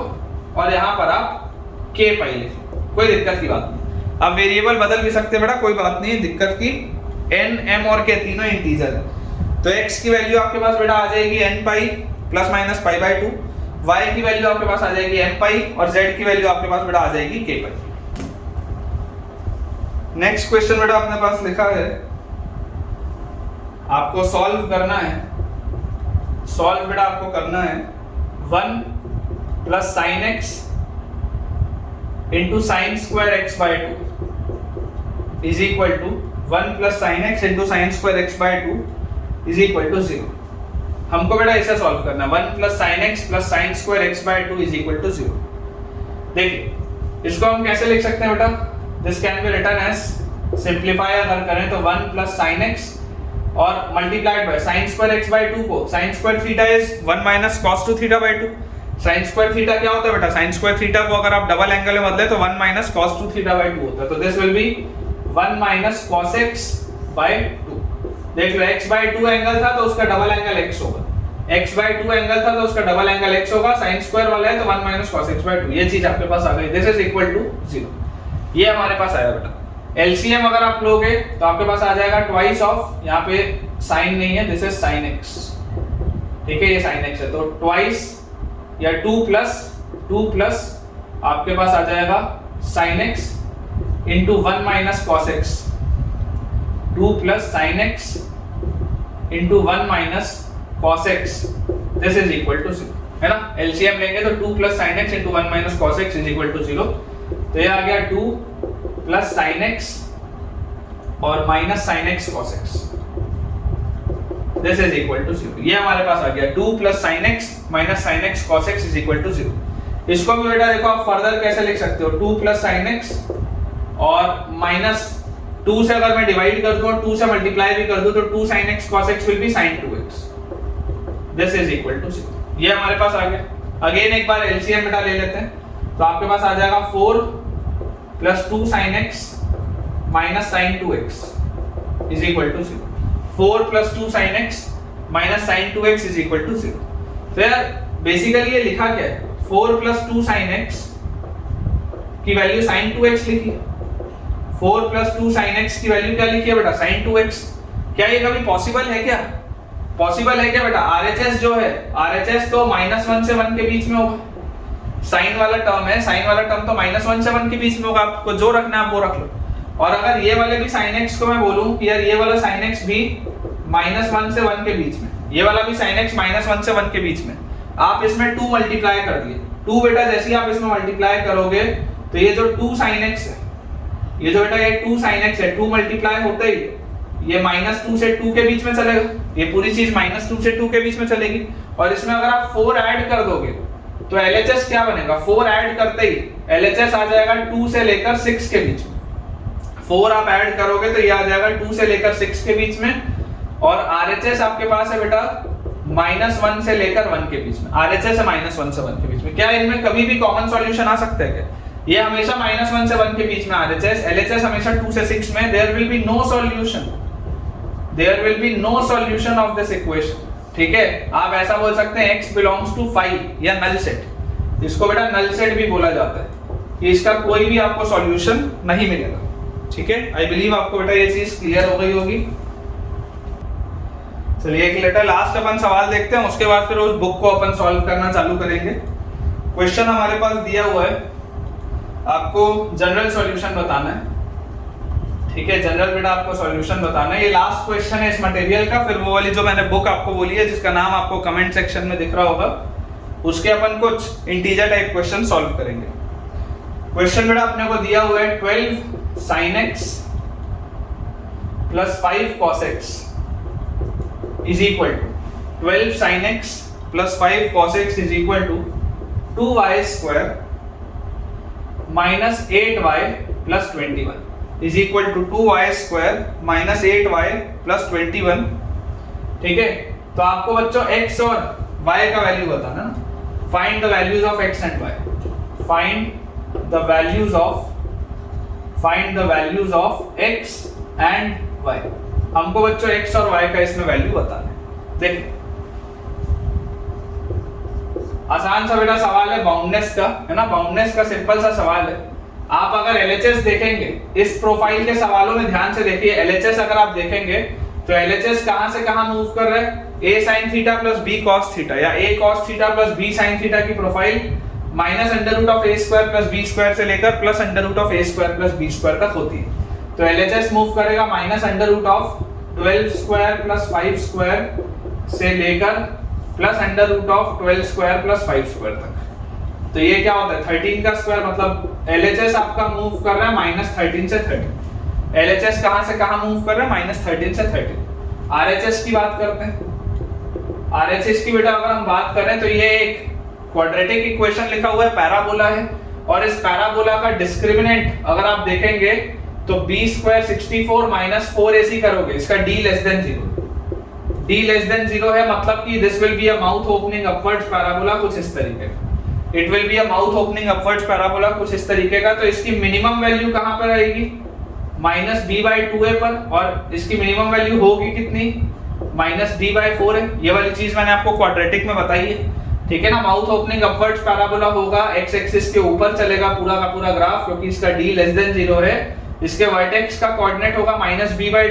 और यहाँ पर आप k पाई लिख लो, कोई दिक्कत की बात नहीं। आप वेरिएबल बदल भी सकते हैं बेटा, कोई बात नहीं है दिक्कत की। n, m और k तीनों इंटीजर है। तो x की वैल्यू आपके पास बेटा आ जाएगी n pi plus minus π/2, y की वैल्यू आपके पास आ जाएगी m पाई और z की वैल्यू आपके पास बेटा आ जाएगी k पाई। नेक्स्ट क्वेश्चन बेटा अपने पास लिखा है, आपको सॉल्व करना है, सॉल्व बेटा आपको करना है 1 plus sin x into sin² x/2 is equal to 1 plus sine x into sine square x by 2 is equal to 0। हमको बेटा ऐसा सॉल्व करना है, 1 plus sine x plus sine square x by 2 is equal to 0। देखिए इसको हम कैसे लिख सकते हैं बेटा, this can be written as, simplify अगर करें तो 1 प्लस साइन एक्स और multiplied by sine square x by 2 को, sine square theta is 1 minus cos 2 theta by 2। Sine square theta क्या होता है बेटा, साइन स्क्वायर थीटा को अगर आप डबल एंगल में बदले तो 1 माइनस cos 2 थीटा बाय 2 होता है, तो this will be 1 minus cos x by 2। देख लो x बाय 2 एंगल था तो उसका डबल एंगल x होगा, x बाय 2 एंगल था तो उसका डबल एंगल x होगा, साइन स्क्वायर वाला है तो 1 माइनस cos x बाय 2, ये चीज आपके पास आ गई, दिस इज इक्वल टू 0। ये हमारे पास आया बेटा। एलसीएम अगर आप लोगे तो आपके पास आ जाएगा ट्वाइस ऑफ, यहाँ पे साइन नहीं है, दिस इज sin x, ठीक है, ये sin x है, तो ट्वाइस या 2 प्लस आपके पास आ जाएगा sin x into 1 minus cos x, 2 plus sin x into 1 minus cos x, this is equal to 0, है ना। एलसीएम लेंगे तो 2 plus sin x into 1 minus cos x is equal to 0, तो ये आ गया 2 प्लस sin x और minus sin x cos x, this is equal to 0। ये हमारे पास आ गया 2 plus sin x minus sin x cos x is equal to 0। इसको भी बेटा देखो आप फर्दर कैसे लिख सकते हो, 2 प्लस sin x और माइनस 2 से अगर मैं डिवाइड कर दूं और 2 से मल्टीप्लाई भी कर दूं तो 2 sin x cos x will be sin 2x, this is equal to 0। ये हमारे पास आ गया। अगेन एक बार एलसीएम बेटा ले लेते हैं, तो आपके पास आ जाएगा 4 plus 2 sin x minus sin 2x is equal to 0। 4 plus 2 sin x minus sin 2x is equal to 0। तो यार बेसिकली ये लिखा क्या है, 4 प्लस 2 sin x की वैल्यू sin 2x लिखी, 4 प्लस 2 sin x की वैल्यू क्या लिखी है बेटा, sin 2x। क्या ये कभी पॉसिबल है क्या, पॉसिबल है क्या बेटा। RHS जो है, RHS तो -1 से 1 के बीच में होगा, साइन वाला टर्म है, साइन वाला टर्म तो -1 से 1 के बीच में होगा, आपको जो रखना है आप वो रख लो। और अगर ये वाले भी sin x को मैं बोलूं कि यार ये वाला sin x भी -1 से 1 के बीच में, ये वाला भी sin x -1 से 1 के बीच में, आप इसमें 2 मल्टीप्लाई कर दिए, 2 बेटा जैसे ही आप इसमें मल्टीप्लाई करोगे तो ये जो 2 sin x है, ये जो बेटा ये 2 sin x है, 2 मल्टीप्लाई होते ही ये -2 से 2 के बीच में चलेगा, ये पूरी चीज -2 से 2 के बीच में चलेगी। और इसमें अगर आप 4 ऐड कर दोगे तो LHS क्या बनेगा, 4 ऐड करते ही LHS आ जाएगा 2 से लेकर 6 के बीच में। 4 आप ऐड करोगे तो ये आ जाएगा 2 से लेकर 6 के बीच में, और RHS आपके पास है बेटा -1 से लेकर 1 के बीच में, RHS है -1 से 1 के बीच में। क्या इनमें कभी भी कॉमन सॉल्यूशन आ सकता है क्या, ये हमेशा -1 से 1 के बीच में RHS, LHS हमेशा 2 से 6 में, there will be no solution, there will be no solution of this equation, ठीक है। आप ऐसा बोल सकते हैं x बिलोंग्स टू 5 या नल सेट, इसको बेटा नल सेट भी बोला जाता है, कि इसका कोई भी आपको सॉल्यूशन नहीं मिलेगा, ठीक है। आई बिलीव आपको बेटा ये चीज क्लियर हो गई होगी। चलिए एक लेटर लास्ट अपन सवाल देखते हैं, उसके बाद फिर उस बुक को अपन सॉल्व करना चालू करेंगे। क्वेश्चन हमारे पास दिया हुआ है, आपको जनरल सॉल्यूशन बताना है, ठीक है, जनरल बेटा आपको सॉल्यूशन बताना है। ये लास्ट क्वेश्चन है इस मटेरियल का, फिर वो वाली जो मैंने बुक आपको बोली है जिसका नाम आपको कमेंट सेक्शन में दिख रहा होगा, उसके अपन कुछ इंटीजर टाइप क्वेश्चन सॉल्व करेंगे। क्वेश्चन बेटा अपने को दिया हुआ है 12 sin x plus 5 cos x is equal to 12 sin x plus 5 cos x is equal to 2y square minus 8y plus 21 is equal to 2y square minus 8y plus 21, ठीक है। तो आपको बच्चों x और y का वैल्यू बताना, find the values of x and y, find the values of x and y। हमको बच्चों x और y का इसमें वैल्यू बताना है। देखिए आसान सा बेटा सवाल है, बाउंडनेस का है ना, बाउंडनेस का सिंपल सा सवाल है। आप अगर LHS देखेंगे, इस प्रोफाइल के सवालों में ध्यान से देखिए, LHS अगर आप देखेंगे तो LHS कहां से कहां मूव कर रहा है, a sin theta plus b cos theta या a cos theta plus b sin theta की profile minus under root of a square plus b square से लेकर plus under root of a square plus b square तक होती है। तो LHS मूव करेगा minus under root of 12 square plus 5 square से लेकर plus under root of 12 square plus 5 square तक। तो ये क्या होता है 13 का स्क्वायर, मतलब LHS आपका मूव कर रहा है -13 से 13। LHS कहां से कहां मूव कर रहा है, -13 से 13। RHS की बात करते हैं। RHS की बेटा अगर हम बात करें तो ये एक क्वाड्रेटिक इक्वेशन लिखा हुआ है, पैराबोला है, और इस पैराबोला का डिस्क्रिमिनेंट अगर आप देखेंगे तो b² 64 - 4ac करोगे, इसका d less than 0। d less than 0 है मतलब कि this will be a mouth opening upwards parabola, कुछ इस तरीके का। It will be a mouth opening upwards parabola, कुछ इस तरीके का। तो इसकी मिनिमम वैल्यू कहां पर आएगी, -b/2a पर, और इसकी मिनिमम वैल्यू होगी कितनी, -d/4 है। ये वाली चीज मैंने आपको क्वाड्रेटिक में बताई है, ठीक है ना। माउथ ओपनिंग अपवर्ड्स पैराबोला होगा, x एक्सिस के ऊपर चलेगा पूरा का पूरा ग्राफ, क्योंकि इसका d लेस देन 0 है। इसके वर्टेक्स का कोऑर्डिनेट होगा -b/2a,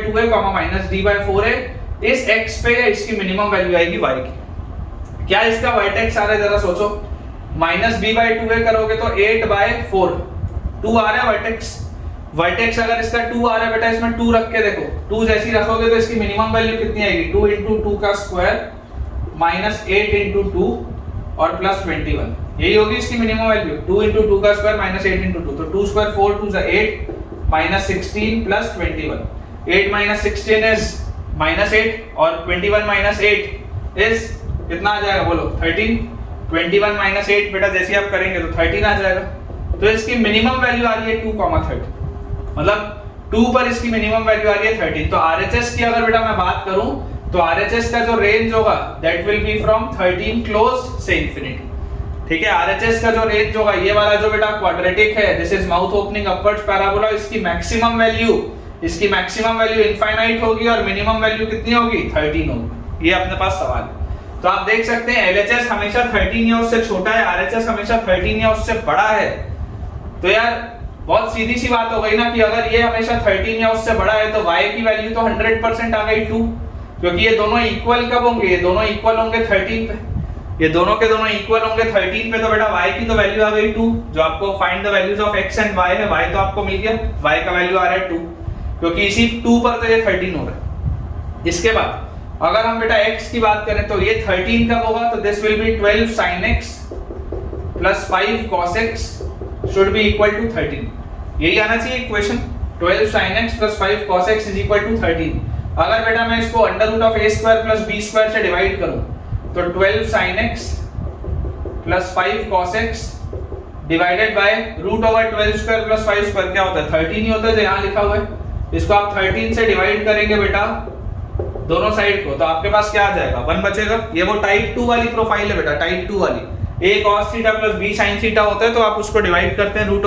-d/4 है। इस x पे इसकी मिनिमम वैल्यू आएगी y की। क्या इसका वर्टेक्स आ रहा है, जरा सोचो। -b/2a करोगे तो 8/4, 2 आ रहा है वर्टेक्स। वर्टेक्स अगर इसका 2 आ रहा है बेटा, इसमें 2 रख के देखो, 2 जैसी रखोगे तो इसकी मिनिमम वैल्यू कितनी आएगी, 2 × 2 का स्क्वायर -8 × 2 और +21, यही होगी इसकी मिनिमम वैल्यू। 2 × 2 का स्क्वायर -8 × 2, तो 2 स्क्वायर 4, 2 = 8, -16 +21। 8 - 16 इज -8 और 21 - 8 इज कितना आ जाएगा, बोलो 13। 21 - 8 बेटा जैसे आप करेंगे तो 13 आ जाएगा। तो इसकी मिनिमम वैल्यू आ रही है 2,30, मतलब 2 पर इसकी मिनिमम वैल्यू आ रही है 13। तो RHS की अगर बेटा मैं बात करूं तो RHS का जो रेंज होगा that will be from 13 close से इंफिनिटी, ठीक है। RHS का जो रेंज होगा, ये वाला जो बेटा क्वाड्रेटिक है, this is mouth opening upwards parabola, इसकी मैक्सिमम वैल्यू इनफाइनाइट होगी और मिनिमम वैल्यू कितनी होगी, 13 होगी। ये अपने पास सवाल है। तो आप देख सकते हैं LHS हमेशा 13 या उससे छोटा है, RHS हमेशा 13 या उससे बड़ा है। तो यार बहुत सीधी सी बात हो गई ना कि अगर ये हमेशा 13 या उससे बड़ा है तो y की वैल्यू तो 100% आ गई 2, क्योंकि ये दोनों इक्वल कब होंगे, ये दोनों इक्वल होंगे 13 पे। ये दोनों के दोनों इक्वल होंगे 13 पे, तो बेटा y की तो वैल्यू आ गई 2। जो आपको find the values of x and y है, y तो आपको मिल गया, y का वैल्यू आ रहा है 2, क्योंकि इसी 2 पर तो ये 13 हो रहा है। इसके बाद अगर हम बेटा x की बात करें तो ये 13 कब होगा, तो this will B 12 sin x + 5 cos x should be equal to 13। यही आना चाहिए equation, 12 sin x + 5 cos x is equal to 13। अगर बेटा मैं इसको √a² + b² से डिवाइड करूं तो 12 sin x + 5 cos x divided by √12² + 5² क्या होता है, 13 ही होता है जो यहाँ लिखा हुआ है। इसको आप 13 से डिवाइड करेंगे बेटा दोनों साइड को, तो आपके पास क्या आ जाएगा, 1 बचेगा। ये वो टाइप 2 वाली प्रोफाइल है बेटा, टाइप 2 वाली। a cos θ + b sin θ होता है, तो आप उसको डिवाइड करते हैं √a²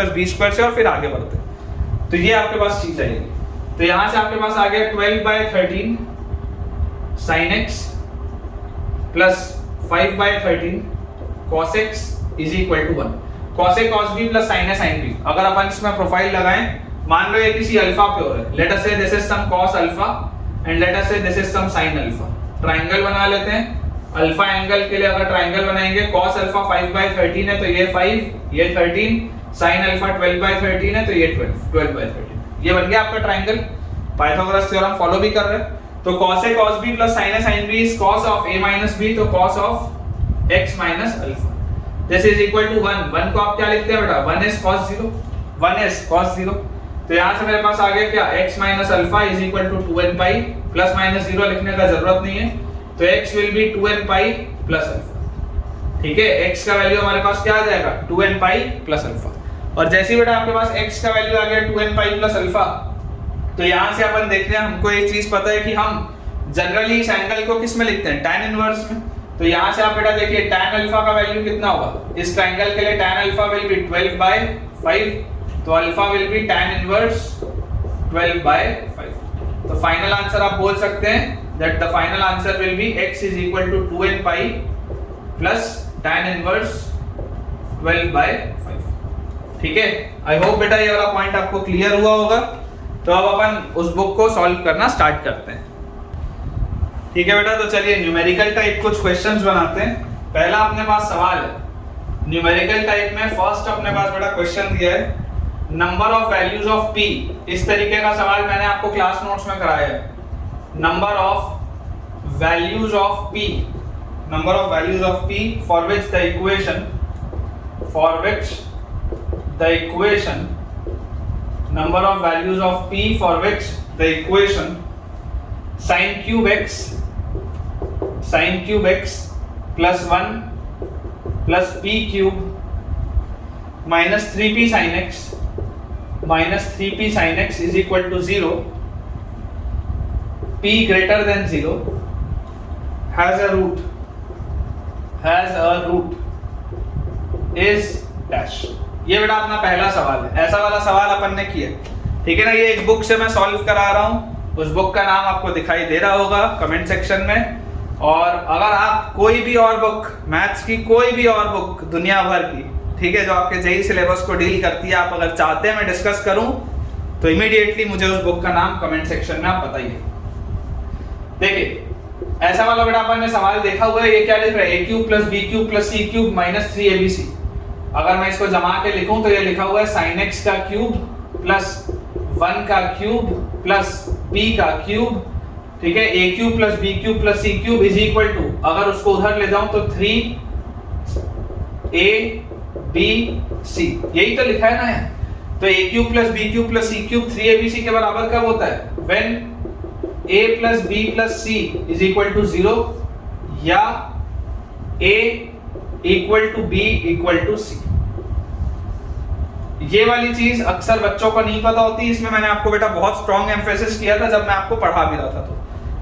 + b² से और फिर आगे बढ़ते हैं। तो ये आपके पास चीज आएगी। तो यहां से आपके पास आ गया 12/13 sin x + 5/13 cos x is equal to 1। cos a cos b + sin a sin b, अगर अपन इसमें प्रोफाइल लगाएं, मान लो ये किसी अल्फा पे हो रहा है, let us say this is some cos alpha and let us say this is some sin alpha. Triangle बना लेते हैं। अल्फा एंगल के लिए अगर ट्रायंगल बनाएंगे, cos अल्फा 5/13 है तो ये 5, ये 13, sin अल्फा 12/13 है तो ये 12/13। ये बन गया आपका ट्रायंगल। पाइथागोरस थ्योरम फॉलो भी कर रहे हैं। तो cos a cos b + sin a sin b is cos of a - b, तो cos of x - alpha. This is equal to 1। 1 को आप क्या लिखते हैं बेटा, 1 is cos 0, 1 is cos 0। तो यहां से मेरे पास आ गया क्या, x - alpha is equal to 2nπ, ±0 लिखने का जरूरत नहीं है, तो x will be 2nπ + alpha. ठीक है, x का वैल्यू हमारे पास क्या आ जाएगा, 2nπ + अल्फा। और जैसे ही बेटा आपके पास x का वैल्यू आ गया 2nπ + अल्फा, तो यहां से अपन देख रहे हैं, हमको एक चीज पता है कि हम जनरली इस एंगल को किस में लिखते हैं, tan इनवर्स में। तो यहां से आप बेटा देखिए tan अल्फा का वैल्यू कितना होगा, इस ट्रायंगल के लिए tan अल्फा will be 12/5, तो alpha will be tan inverse 12/5। तो फाइनल आंसर आप बोल सकते हैं that the final answer will be x is equal to 2nπ plus tan inverse 12/5। ठीक है, आई होप बेटा ये वाला पॉइंट आपको क्लियर हुआ होगा। तो अब अपन उस बुक को सॉल्व करना स्टार्ट करते हैं। ठीक है बेटा, तो चलिए न्यूमेरिकल टाइप कुछ क्वेश्चंस बनाते हैं। पहला अपने पास सवाल है न्यूमेरिकल टाइप में। फर्स्ट अपने पास बेटा क्वेश्चन दिया है number of values of p। इस तरीके का सवाल मैंने आपको क्लास नोट्स में कराया है। number of values of p for which the equation number of values of p for which the equation sin cube x plus 1 plus p cube minus 3p sin x is equal to 0, p greater than 0, has a root is dash। ये बेटा अपना पहला सवाल है, ऐसा वाला सवाल अपन ने किया, ठीक है ना। ये एक बुक से मैं सॉल्व करा रहा हूँ, उस बुक का नाम आपको दिखाई दे रहा होगा कमेंट सेक्शन में। और अगर आप कोई भी और बुक, मैथ्स की कोई भी और बुक दुनिया भर की, ठीक है, जो आपके जेईई सिलेबस को डील करती है, आप अगर चाहते हैं मैं डिस्कस करूं तो इमीडिएटली मुझे उस बुक का नाम कमेंट सेक्शन में आप बताइए। देखिए ऐसा वाला बेटा अपन ने सवाल देखा हुआ है, ये क्या लिख रहा है, a cube plus b cube plus c cube minus 3abc। अगर मैं इसको जमा के लिखूं तो ये लिखा हुआ है sin x का क्यूब प्लस 1 का क्यूब प्लस p का क्यूब, ठीक है, a cube plus b cube plus c cube is equal to, अगर उसको उधर ले जाऊं तो 3abc, यही तो लिखा है ना है। तो a cube plus b cube plus c cube 3abc के बराबर कब होता है, when a plus b plus c is equal to 0 या a equal to b equal to c। ये वाली चीज अक्सर बच्चों को नहीं पता होती, इसमें मैंने आपको बेटा बहुत स्ट्रॉन्ग एम्फेसिस किया था जब मैं आपको पढ़ा भी रहा था, तो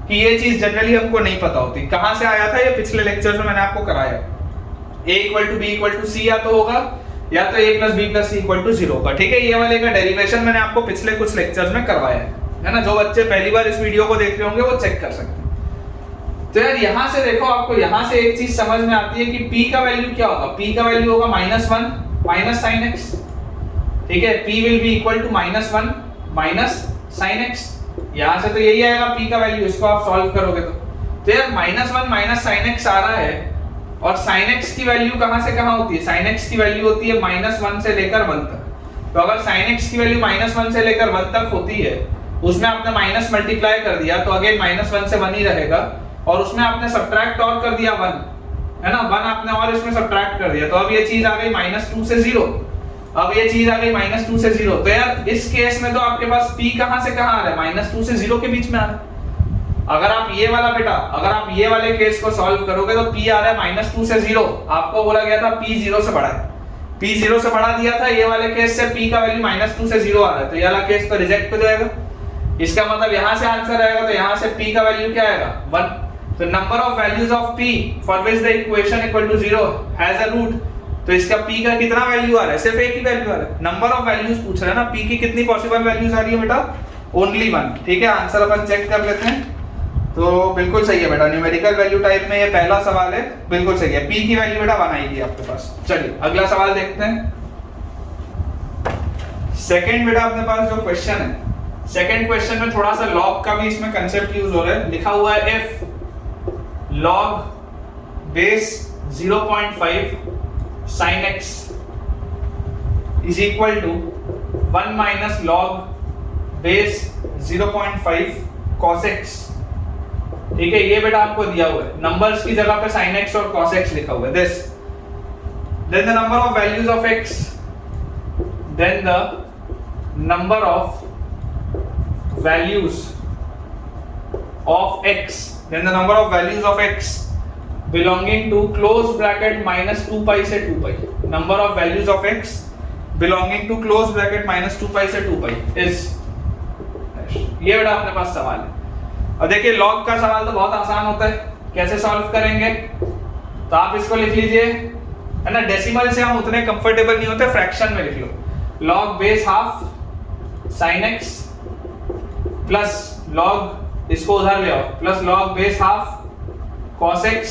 कि ये चीज जनरली हमको नहीं पता होती। कहां से आया था ये, पिछले लेक्चर में मैंने आपको कराया, a equal to b equal to c या तो होगा या तो a plus b plus c equal to 0 होगा, ठीक है। ये वाले का डेरिवेशन मैंने आपको पिछले कुछ लेक्चर्स में करवाया है ना। जो बच्चे पहली बार इस वीडियो को देख रहे होंगे वो चेक कर सकते हैं। तो यार यहां से देखो, आपको यहां से एक चीज समझ में आती है कि p का वैल्यू क्या होगा, p का वैल्यू होगा -1 माइनस sin x, ठीक है। p will be equal to -1 minus sin x, यहां से तो यही आएगा p का वैल्यू, इसको आप सॉल्व करोगे तो यार -1 माइनस sin x आ रहा है, और sin x की वैल्यू कहां से कहां होती है, sin x की वैल्यू होती है -1 से लेकर 1 तक। तो अगर sin x की वैल्यू -1 से लेकर 1 तक होती है, उसमें आपने माइनस मल्टीप्लाई कर दिया तो अगेन -1 से 1 ही रहेगा, और उसमें आपने सब्ट्रैक्ट और कर दिया 1, है ना, 1 आपने और इसमें सब्ट्रैक्ट कर दिया, तो अब ये चीज आ गई -2 से 0, अब ये चीज आ गई -2 से 0। तो यार इस केस में तो आपके पास p कहां से कहां आ रहा है, -2 से 0 के बीच में आ रहा है। अगर आप ये वाला बेटा, अगर आप ये वाले केस को सॉल्व करोगे तो p आ रहा है -2 से 0, आपको बोला गया था p 0 से बड़ा है, p 0 से बढ़ा दिया था, ये वाले केस से p का वैल्यू -2 से 0 आ रहा है, तो ये वाला केस तो रिजेक्ट हो जाएगा। इसका मतलब यहां से आंसर आएगा, तो यहां से p का वैल्यू क्या आएगा, 1। तो number of values of p for which the equation equal to 0 has a root, तो इसका p का कितना वैल्यू आ रहा है, सिर्फ एक ही वैल्यू आ रहा है। नंबर ऑफ वैल्यूज पूछ रहा है ना, p की कितनी पॉसिबल वैल्यूज आ रही है बेटा, ओनली 1, ठीक है। आंसर अपन चेक कर लेते हैं, तो बिल्कुल सही है बेटा, न्यूमेरिकल वैल्यू टाइप में ये पहला सवाल है, बिल्कुल सही है, p की वैल्यू बेटा 1 आएगी आपके पास। चलिए अगला सवाल देखते हैं। सेकंड बेटा अपने पास जो क्वेश्चन है, सेकंड क्वेश्चन में थोड़ा सा लॉग का भी इसमें कंसेप्ट यूज हो रहा है। लिखा हुआ है if log base 0.5 sin x is equal to 1 minus log base 0.5 cos x, ठीक है। ये बेटा आपको दिया हुआ है, नंबर्स की जगह पे sin x और cos x लिखा हुआ है। this then the number of values of x, then the number of values of x, then the number of values of x belonging to close bracket minus 2 pi से 2 pi, number of values of x belonging to close bracket minus 2 pi से 2 pi is, ये बेटा अपने पास सवाल है। और देखिए log का सवाल तो बहुत आसान होता है, कैसे सॉल्व करेंगे, तो आप इसको लिख लीजिए, है ना। डेसिमल से हम उतने कंफर्टेबल नहीं होते, फ्रैक्शन में लिख लो, log base half sin x plus log, इसको उधर ले आओ, plus log base half cos x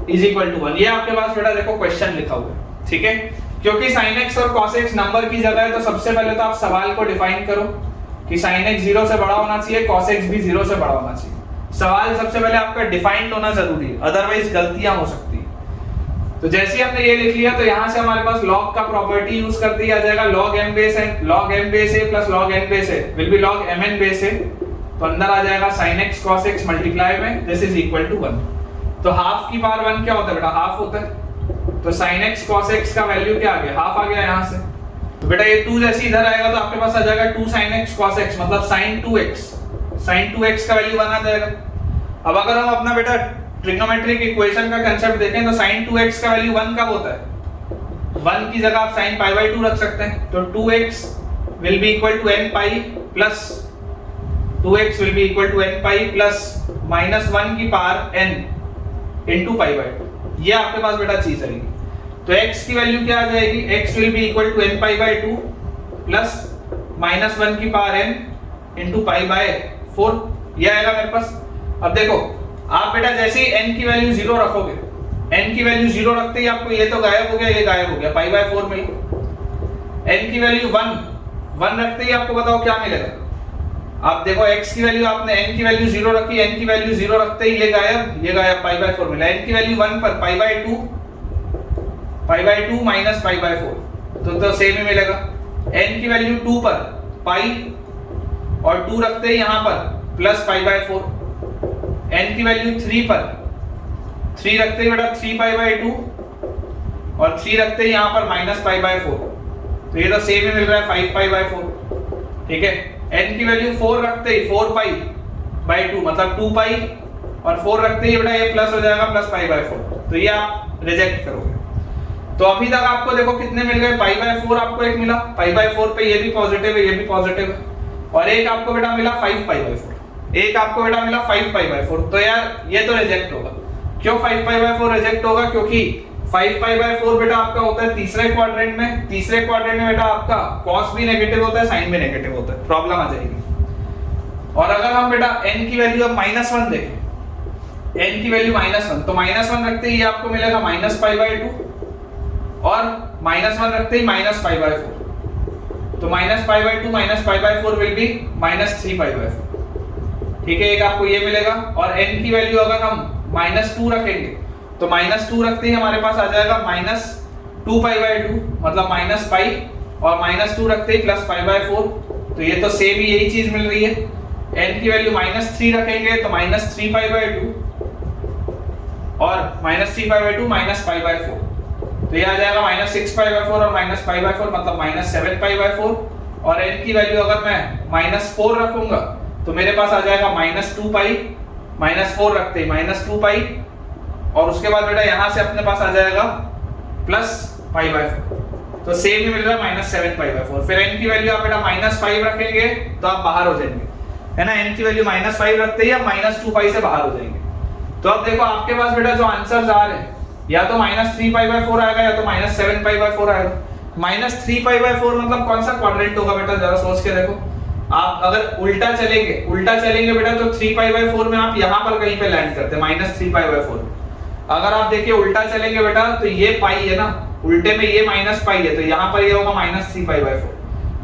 is equal to 1। ये आपके पास बेटा देखो क्वेश्चन लिखा हुआ है, ठीक है। क्योंकि sin x और cos x नंबर की जगह है, तो सबसे पहले तो आप सवाल को डिफाइन करो कि sin x 0 से बड़ा होना चाहिए, cos x भी 0 से बड़ा होना चाहिए। सवाल सबसे पहले आपका डिफाइंड होना जरूरी है, अदरवाइज गलतियां हो सकती है। तो जैसे ही हमने ये लिख लिया, तो यहाँ से हमारे पास log का प्रॉपर्टी यूज कर दिया जाएगा, log m बेस है, log m base a plus log n base a will be log mn base a, तो अंदर आ जाएगा sin x cos x multiply में दिस इज इक्वल टू 1। तो हाफ की पावर 1 क्या होता है बेटा, हाफ होता है, तो sin x cos x का वैल्यू क्या आ गया, हाफ आ गया यहाँ से। तो बेटा ये 2 जैसे इधर आएगा तो आपके पास आ जाएगा 2 sin x cos x, मतलब sin 2x का वैल्यू 1 आ जाएगा। अब अगर हम अपना बेटा ट्रिग्नोमेट्रिक इक्वेशन का कांसेप्ट देखें तो sin 2x का वैल्यू 1 कब होता है? 1 की जगह आप sin π/2 रख सकते हैं, तो 2x will be equal to n pi plus 2x will be equal to n pi plus -1 की पावर n into π/2। ये आपके पास बेटा चीज आएगी। तो x की वैल्यू क्या आ जाएगी? x will be equal to n pi/2 plus -1 की पावर n into π/4, ये आएगा मेरे पास। अब देखो आप बेटा जैसे ही n की वैल्यू 0 रखोगे, n की वैल्यू 0 रखते ही आपको ये तो गायब हो गया, ये गायब हो गया, π/4 मिला। n की वैल्यू 1 रखते ही आपको बताओ क्या मिलेगा? आप देखो x की वैल्यू आपने n की वैल्यू 0 रखी, n की वैल्यू 0 रखते ही ये गायब, π/4 मिला। n की वैल्यू 1 पर π/2 माइनस π/4 तो सेम ही मिलेगा। n की वैल्यू 2 पर पाई और 2 रखते ही यहाँ पर प्लस π/4। n की वैल्यू 3 पर 3 रखते ही बेटा 3π/2 और 3 रखते ही यहाँ पर माइनस π/4, तो ये तो सेम ही मिल रहा है 5π/4। ठीक है, n की वैल्यू 4 रखते ही 4π/2 मतलब 2π और 4 रखते ही बेटा ये प्लस हो जाएगा प्लस π/4, तो ये आप रिजेक्ट करोगे। तो अभी तक आपको देखो कितने मिल गए? π/4 आपको एक मिला, π/4 पे ये भी पॉजिटिव है, ये भी पॉजिटिव है, और एक आपको बेटा मिला 5π/4, एक आपको बेटा मिला 5π/4। तो यार ये तो रिजेक्ट होगा। क्यों 5π/4 रिजेक्ट होगा? क्योंकि 5π/4 बेटा आपका होता है तीसरे क्वाड्रेंट में, तीसरे क्वाड्रेंट में बेटा आपका cos भी नेगेटिव होता है, sin भी नेगेटिव होता है, प्रॉब्लम आ जाएगी। और अगर हम बेटा n की वैल्यू अब -1 देखें, n की वैल्यू -1, तो -1 रखते ही आपको मिलेगा -π/2 और -1 रखते ही -π/4, तो -π/2 -π/4 विल बी -3π/4। ठीक है, एक आपको ये मिलेगा। और n की वैल्यू अगर हम -2 रखेंगे तो -2 रखते ही हमारे पास आ जाएगा -2π/2 मतलब -π और -2 रखते ही प्लस π/4, तो ये तो सेम ही यही चीज मिल रही है। n की वैल्यू -3 रखेंगे तो -3π/2 और -3π/2 -π/4, तो ये आ जाएगा -6π/4 और -π/4 मतलब -7π/4। और n की वैल्यू अगर मैं -4 रखूंगा तो मेरे पास आ जाएगा -2π, -4 रखते ही -2π और उसके बाद बेटा यहाँ से अपने पास आ जाएगा प्लस π/4, तो सेम ही मिल रहा है -7π/4। फिर n की वैल्यू आप बेटा -5 रखेंगे तो आप बाहर हो जाएंगे, है ना। n की वैल्यू -5 रखते ही आप -2π से बाहर हो जाएंगे। तो अब देखो आपके पास बेटा जो आंसर्स आ रहे हैं या तो -3π/4 आएगा या तो -7π/4 आएगा। -3π/4 मतलब कौन सा क्वाड्रेंट होगा बेटा, जरा सोच के देखो। आप अगर उल्टा चलेंगे बेटा तो 3π/4 में आप यहाँ पर कहीं पे लैंड करते हैं -3π/4। अगर आप देखिए उल्टा चलेंगे बेटा तो ये पाई है ना, उल्टे में ये -π है, तो यहाँ पर ये होगा -3π/4।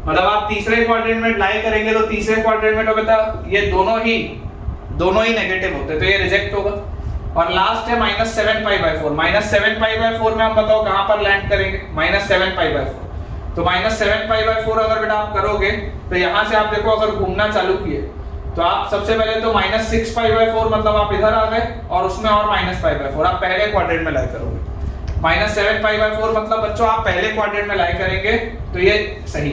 मतलब आप तीसरे क्वाड्रेंट में लाई करेंगे तो तीसरे क्वाड्रेंट में तो बेटा ये दोनों ही नेगेटिव होते हैं, तो ये रिजेक्ट होगा। और लास्ट है -7π/4। -7π/4 में हम बताओ कहां पर लैंड करेंगे? -7π/4। तो -7π/4 अगर बेटा आप करोगे तो यहां से आप देखो अगर घूमना चालू किए तो आप सबसे पहले तो -6π/4 मतलब आप इधर आ गए और उसमें और -π/4 आप पहले क्वाड्रेंट में लाई करोगे। -7π/4 मतलब बच्चों आप पहले क्वाड्रेंट में लाई करेंगे तो ये सही,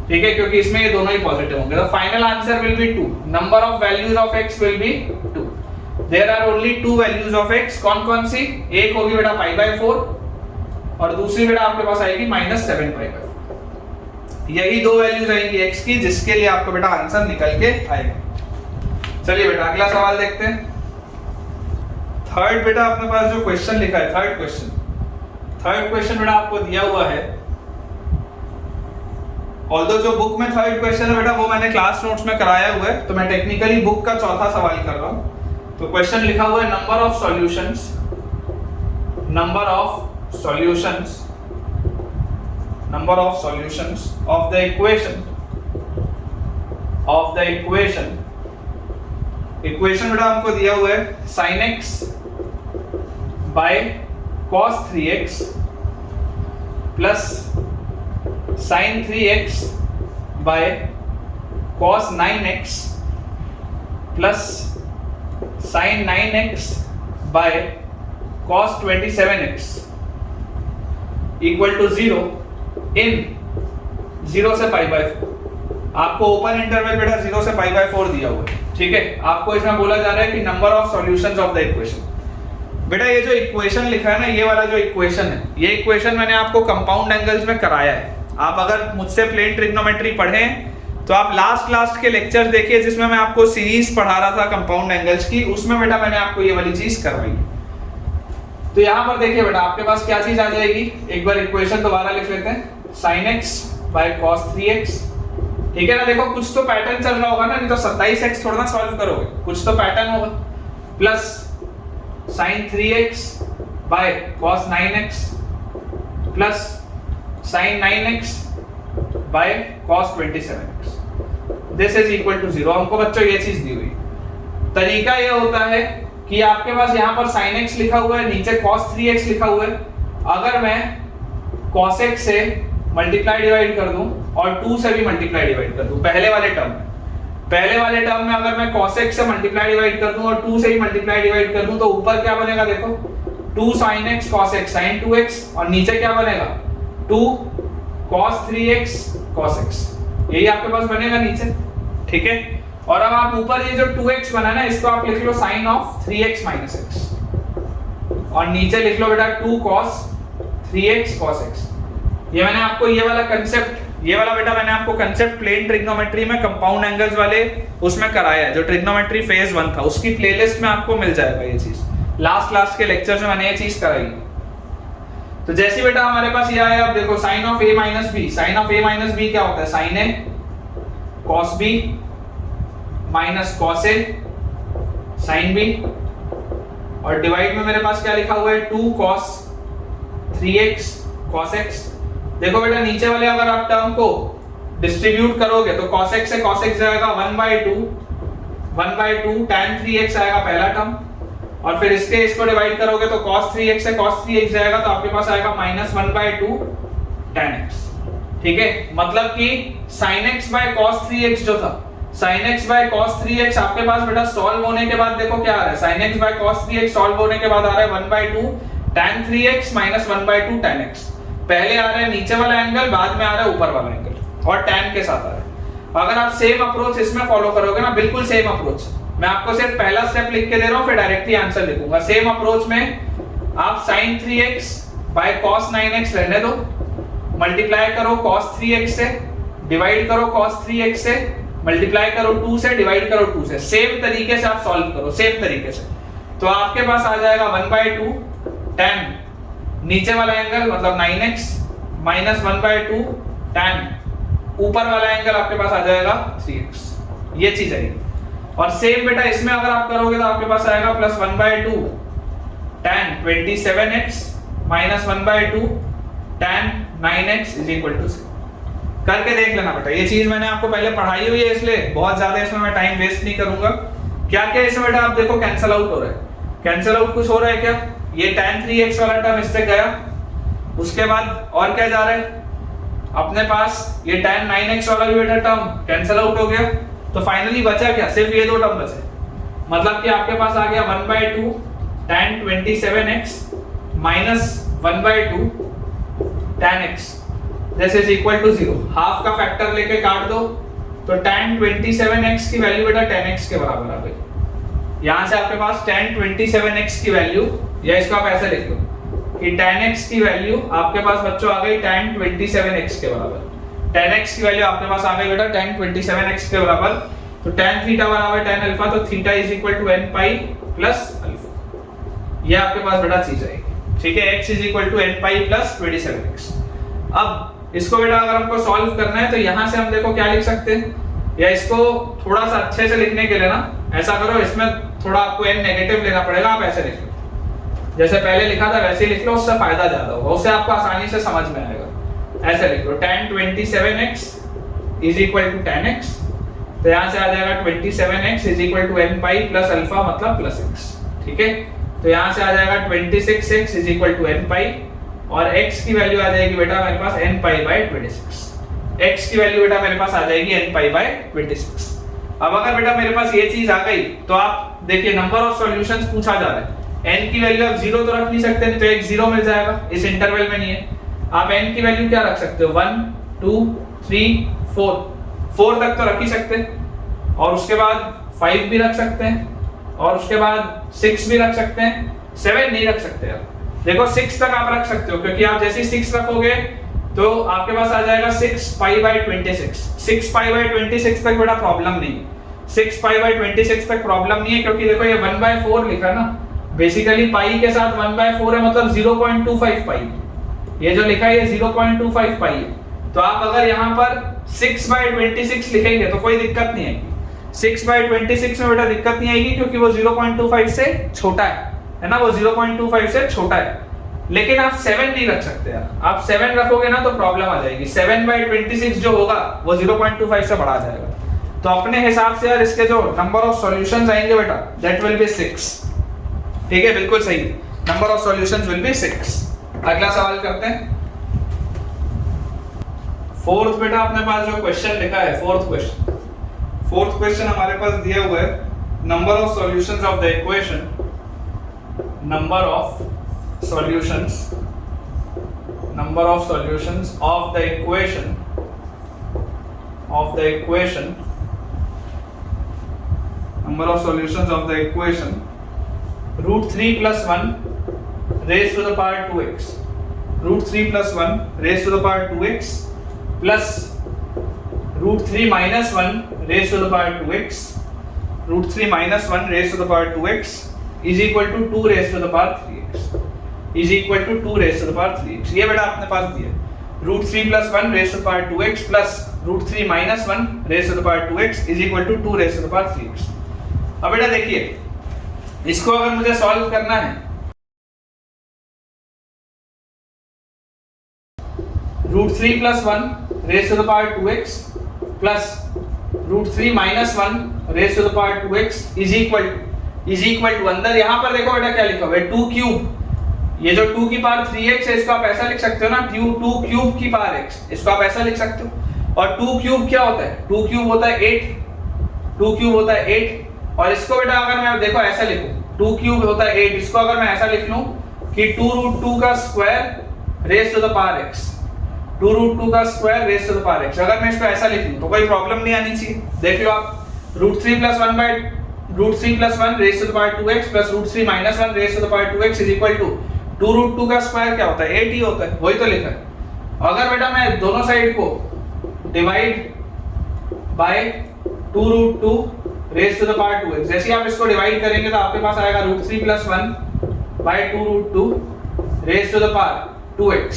ठीक है, क्योंकि इसमें ये दोनों ही पॉजिटिव होंगे। तो final answer will be 2। Number of values of x will be 2। There are only 2 values of x। कौन सी? एक होगी बेटा π/4 और दूसरी बेटा आपके पास आएगी -7π/4। यही 2 वैल्यूज आएंगी x की जिसके लिए आपको बेटा आंसर निकल के आएगा। चलिए बेटा अगला सवाल देखते हैं। थर्ड बेटा अपने पास जो क्वेश्चन लिखा है, थर्ड क्वेश्चन बेटा आपको दिया हुआ है। ऑल्दो जो बुक में थर्ड क्वेश्चन है बेटा वो मैंने क्लास नोट्स में कराया हुआ है, तो मैं टेक्निकली बुक का चौथा सवाल कर रहा हूं। तो क्वेश्चन लिखा हुआ है number of solutions of the equation बेटा हमको दिया हुआ है sin x by cos 3x plus sin 3x by cos 9x plus sin 9x by cos 27x equal to 0 इन 0 से π/4। आपको ओपन इंटरवल बेटा 0 से π/4 दिया हुआ है, ठीक है। आपको इसमें बोला जा रहा है कि number of solutions of the equation. बेटा ये जो इक्वेशन लिखा है ना, ये वाला जो इक्वेशन है, ये इक्वेशन मैंने आपको कंपाउंड एंगल्स में कराया है। आप अगर मुझसे प्लेन ट्रिग्नोमेट्री पढ़ें तो आप लास्ट के लेक्चर देखिए जिसमें मैं आपको सीरीज पढ़ा रहा था कंपाउंड एंगल्स की, उसमें बेटा मैंने आपको ये वाली चीज करवाई। तो यहाँ पर देखिए बेटा आपके पास क्या चीज आ जाएगी, एक बार इक्वेशन दोबारा लिख लेते हैं, sin x by cos 3x, ठीक है ना। देखो कुछ तो पैटर्न चल रहा होगा ना, नहीं तो 27x थोड़ा ना सॉल्व करोगे, कुछ तो पैटर्न होगा। Plus sin 3x by cos 9x plus sin 9x by cos 27x, this is equal to 0। हमको बच्चों ये चीज दी हुई, तरीका ये होता है कि आपके पास यहाँ पर sin x लिखा हुआ है, नीचे cos 3x लिखा हुआ है। अगर मैं cos x से मल्टीप्लाई डिवाइड कर दूं और 2 से भी मल्टीप्लाई डिवाइड कर दूं, पहले वाले टर्म में अगर मैं cos x से मल्टीप्लाई डिवाइड कर दूं और 2 से भी मल्टीप्लाई डिवाइड कर दूं, तो ऊपर क्या बनेगा देखो, 2 sin x cos x sin 2x, और नीचे क्या बनेगा 2 cos 3x cos x, यही आपके पास बनेगा नीचे, ठीक है। और अब आप ऊपर ये जो 2x बना ना, इसको आप लिख लो sin of 3x minus x, और नीचे लिख लो बेटा 2 cos 3x cos x। ये मैंने आपको ये वाला कंसेप्ट, ये वाला बेटा मैंने आपको कंसेप्ट प्लेन ट्रिग्नोमेट्री में कंपाउंड एंगल्स वाले उसमें कराया है, जो ट्रिग्नोमेट्री फेज 1 था, उसकी प्लेलिस्ट में आपको मिल जाएगा ये चीज। लास्ट के लेक्चर में मैंने ये चीज कराई। तो जैसे बेटा हमारे पास ये आया, अब देखो sin of a minus b, sin of a minus b क्या होता है, sin a cos b minus cos a sin b, और डिवाइड में मेरे पास क्या लिखा हुआ है 2 cos 3x cos x। देखो बेटा नीचे वाले अगर आप टर्म को डिस्ट्रीब्यूट करोगे तो cos x से cos x जाएगा 1/2 tan 3x आएगा पहला टर्म, और फिर इसको डिवाइड करोगे तो cos 3x से cos 3x जाएगा, तो आपके पास आएगा -1/2 tan x, ठीक है। मतलब कि sin x by cos 3x जो था, sin x by cos 3x आपके पास बेटा सॉल्व होने के बाद देखो क्या आ रहा है, sin x by cos 3x solve होने के बाद आ रहा है 1/2 tan 3x minus 1/2 tan x। पहले आ रहा है नीचे वाला एंगल, बाद में आ रहा है ऊपर वाला एंगल, और tan के साथ आ रहा है। अगर आप सेम अप्रोच इसमें फॉलो करोगे ना, बिल्कुल सेम अप्रोच, मैं आपको सिर्फ पहला स्टेप लिख के दे रहा हूं, फिर डायरेक्टली आंसर लिखूंगा। सेम अप्रोच में आप sin 3x by cos 9x रहने दो, मल्टीप्लाई करो cos 3x से, डिवाइड करो cos 3x से, मल्टीप्लाई करो 2 से, डिवाइड करो 2 से। सेम तरीके से आप सॉल्व करो, सेम तरीके से, तो आपके पास आ जाएगा 1/2 tan नीचे वाला एंगल मतलब 9x माइनस 1/2 tan ऊपर वाला एंगल आपके पास आ जाएगा 3x, ये चीज है। और सेम बेटा इसमें अगर आप करोगे तो आपके पास आएगा plus 1/2 tan 27x minus 1/2 tan 9x is equal to 0। करके देख लेना बेटा, ये चीज मैंने आपको पहले पढ़ाई हुई है, इसलिए बहुत ज्यादा इसमें मैं टाइम वेस्ट नहीं करूंगा। क्या क्या इसमें बेटा आप देखो कैंसिल आउट हो रहा है, कैंसिल आउट कुछ हो रहा है क्या, ये tan 3x वाला टर्म इससे गया, उसके बाद और क्या जा रहा है अपने पास, ये tan 9x वाला भी बेटा टर्म कैंसिल आउट हो गया, तो फाइनली बचा क्या, सिर्फ ये दो टर्म बचे। मतलब कि आपके पास आ गया 1/2 tan 27x minus 1/2 tan x, this is equal to 0। Half का फैक्टर लेके काट दो तो tan 27x की वैल्यू बेटा tan x के बराबर आ गई। यहां से आपके पास tan 27x की वैल्यू, या इसको आप ऐसे लिख लो कि tan x की वैल्यू आपके पास बच्चों आ गई tan 27x के बराबर। tan x की वैल्यू आपके पास आ गई बेटा tan 27x के बराबर, तो tan थीटा बराबर tan अल्फा, तो theta is equal to n pi plus alpha, ये आपके पास बेटा चीज आएगी, ठीक है। x is equal to n pi plus 27x। अब इसको बेटा अगर हमको सॉल्व करना है तो यहां से हम देखो क्या लिख सकते हैं, या इसको थोड़ा सा अच्छे से लिखने के लिए ना ऐसा करो, इसमें थोड़ा आपको n नेगेटिव लेना पड़ेगा, आप ऐसे लिख लो, जैसे पहले लिखा था वैसे ही लिख लो, उससे फायदा ज्यादा होगा, उससे आपको आसानी से समझ में आएगा। ऐसे लिख लो tan 27x is equal to tan x, तो यहां से आ जाएगा 27x is equal to n pi plus alpha मतलब प्लस x, ठीक है। तो यहां से आ जाएगा 26x is equal to n pi, और x की वैल्यू आ जाएगी बेटा मेरे पास n पाई बाय 26। x की वैल्यू बेटा मेरे पास आ जाएगी n पाई बाय 26। अब अगर बेटा मेरे पास ये चीज आ गई तो आप देखिए नंबर ऑफ सॉल्यूशंस पूछा जा रहा है, n की वैल्यू आप 0 तो रख नहीं सकते, नहीं तो एक 0 मिल जाएगा, इस इंटरवल में नहीं है। आप n की वैल्यू क्या रख सकते हो 1 2 3 4 4 तक तो रख ही सकते हैं और उसके बाद 5 भी रख सकते हैं और उसके बाद 6 भी रख सकते हैं, 7 नहीं रख सकते यार। देखो 6 तक आप रख सकते हो क्योंकि आप जैसे ही 6 रखोगे तो आपके पास आ जाएगा 6 पाई बाय 26। 6 पाई बाय 26 तक बड़ा प्रॉब्लम नहीं है, 6 पाई बाय 26 तक प्रॉब्लम नहीं है क्योंकि देखो ये 1/4 लिखा ना, बेसिकली पाई के साथ 1/4 है मतलब 0.25 पाई, ये जो लिखा है ये 0.25 पाई है। तो आप अगर यहाँ पर 6/26 लिखेंगे तो कोई दिक्कत नहीं आएगी, 6/26 में बेटा दिक्कत नहीं आएगी क्योंकि वो 0.25 से छोटा है ना, वो 0.25 से छोटा है। लेकिन आप 7 नहीं रख सकते यार, आप 7 रखोगे ना तो प्रॉब्लम आ जाएगी, 7/26 जो होगा वो 0.25 से बढ़ा जाएगा। तो अपने हिसाब से यार इसके जो नंबर ऑफ सॉल्यूशंस आएंगे बेटा दैट विल बी 6, ठीक है बिल्कुल सही, number of solutions will be 6। अगला सवाल करते हैं, फोर्थ बेटा अपने पास जो क्वेश्चन लिखा है, फोर्थ क्वेश्चन हमारे पास दिया हुआ है, number of solutions of the equation, number of solutions of the equation number of solutions of the equation √3 + 1 raised to the power 2x, √3 + 1 raised to the power 2x plus √3 - 1 raised to the power 2x, √3 - 1 raised to the power 2x is equal to 2 raised to the power 3x, is equal to 2 raised to the power 3x। ये बेटा आपने पास दिया √3 + 1 raised to the power 2x plus √3 - 1 raised to the power 2x is equal to 2 raised to the power 3x। अब बेटा देखिए इसको अगर मुझे सॉल्व करना है, √3 + 1 raised to the power 2x plus √3 - 1 raised to the power 2x is equal to अंदर यहाँ पर देखो बेटा क्या लिखा हुआ है 2 क्यूब, ये जो 2 की पावर 3x है इसको आप ऐसा लिख सकते हो ना, 2 क्यूब की पावर x, इसको आप ऐसा लिख सकते हो। और 2 क्यूब क्या होता है, 2 क्यूब होता है 8, 2 क्यूब होता है 8। और इसको बेटा अगर मैं देखो ऐसा लिखूं 2 क्यूब होता है 8, इसको अगर मैं ऐसा लिख लूं कि 2√2 का square raise to the power x, 2√2 का square raise to the power x, अगर मैं इसको ऐसा लिख लूं तो कोई प्रॉब्लम नहीं आनी चाहिए। देख लो आप √3 + 1 raise to the power 2x plus √3 - 1 raise to the power 2x is equal to 2√2 का स्क्वायर क्या होता है 8 ही होता है, वही तो लिखा है। अगर बेटा मैं दोनों साइड को divide by 2√2 raise to the power 2x, जैसे आप इसको डिवाइड करेंगे तो आपके पास आएगा √3 + 1 by 2√2 raise to the power 2x,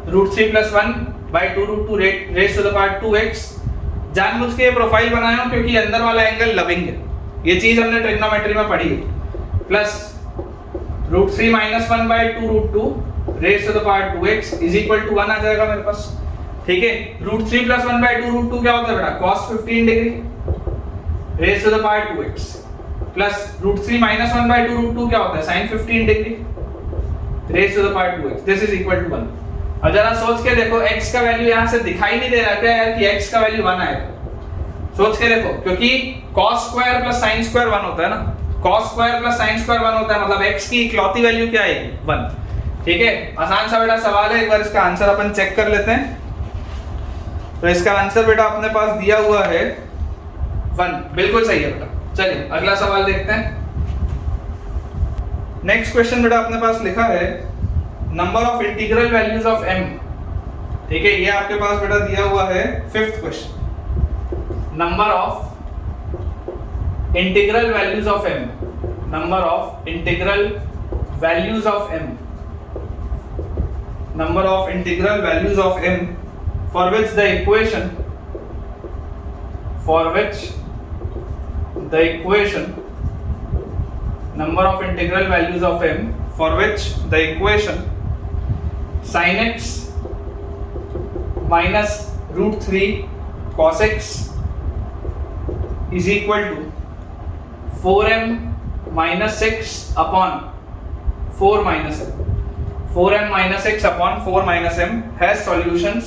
√3 + 1 by 2√2 raise to the power 2x। जानबूझ के ये प्रोफाइल बनाया हूं क्योंकि अंदर वाला एंगल लविंग है, ये चीज हमने ट्रिग्नोमेट्री में पढ़ी है। Plus √3 - 1 by 2√2 raise to the power 2x is equal to 1 आ जाएगा मेरे पास, ठीक है। √3 + 1 बाय 2√2 क्या होता है बेटा cos 15 degree raise to the power 2x plus √3 - 1 by 2√2 क्या होता है sin 15 degree raise to the power 2x, this is equal to 1। अब जरा सोच के देखो x का वैल्यू यहां से दिखाई नहीं दे रहा क्या यार कि x का वैल्यू 1 आएगा, सोच के देखो क्योंकि cos square plus sin square 1 होता है ना, cos square plus sin square 1 होता है मतलब x की इकलौती वैल्यू क्या आएगी 1, ठीक है। आसान सा बेटा सवाल है, एक बार इसका आंसर अपन चेक कर लेते हैं। तो इसका आंसर बेटा अपने पास दिया हुआ है 1, बिल्कुल सही है बेटा। चलिए अगला सवाल देखते हैं। नेक्स्ट क्वेश्चन बेटा अपने पास लिखा है number of integral values of m, ठीक है, ये आपके पास बेटा दिया हुआ है 5th question, number of integral values of m, number of integral values of m, number of integral values of m for which the equation number of integral values of m for which the equation sin x minus √3 cos x is equal to 4m minus 6 upon 4 minus m, 4m minus 6 upon 4 minus m has solutions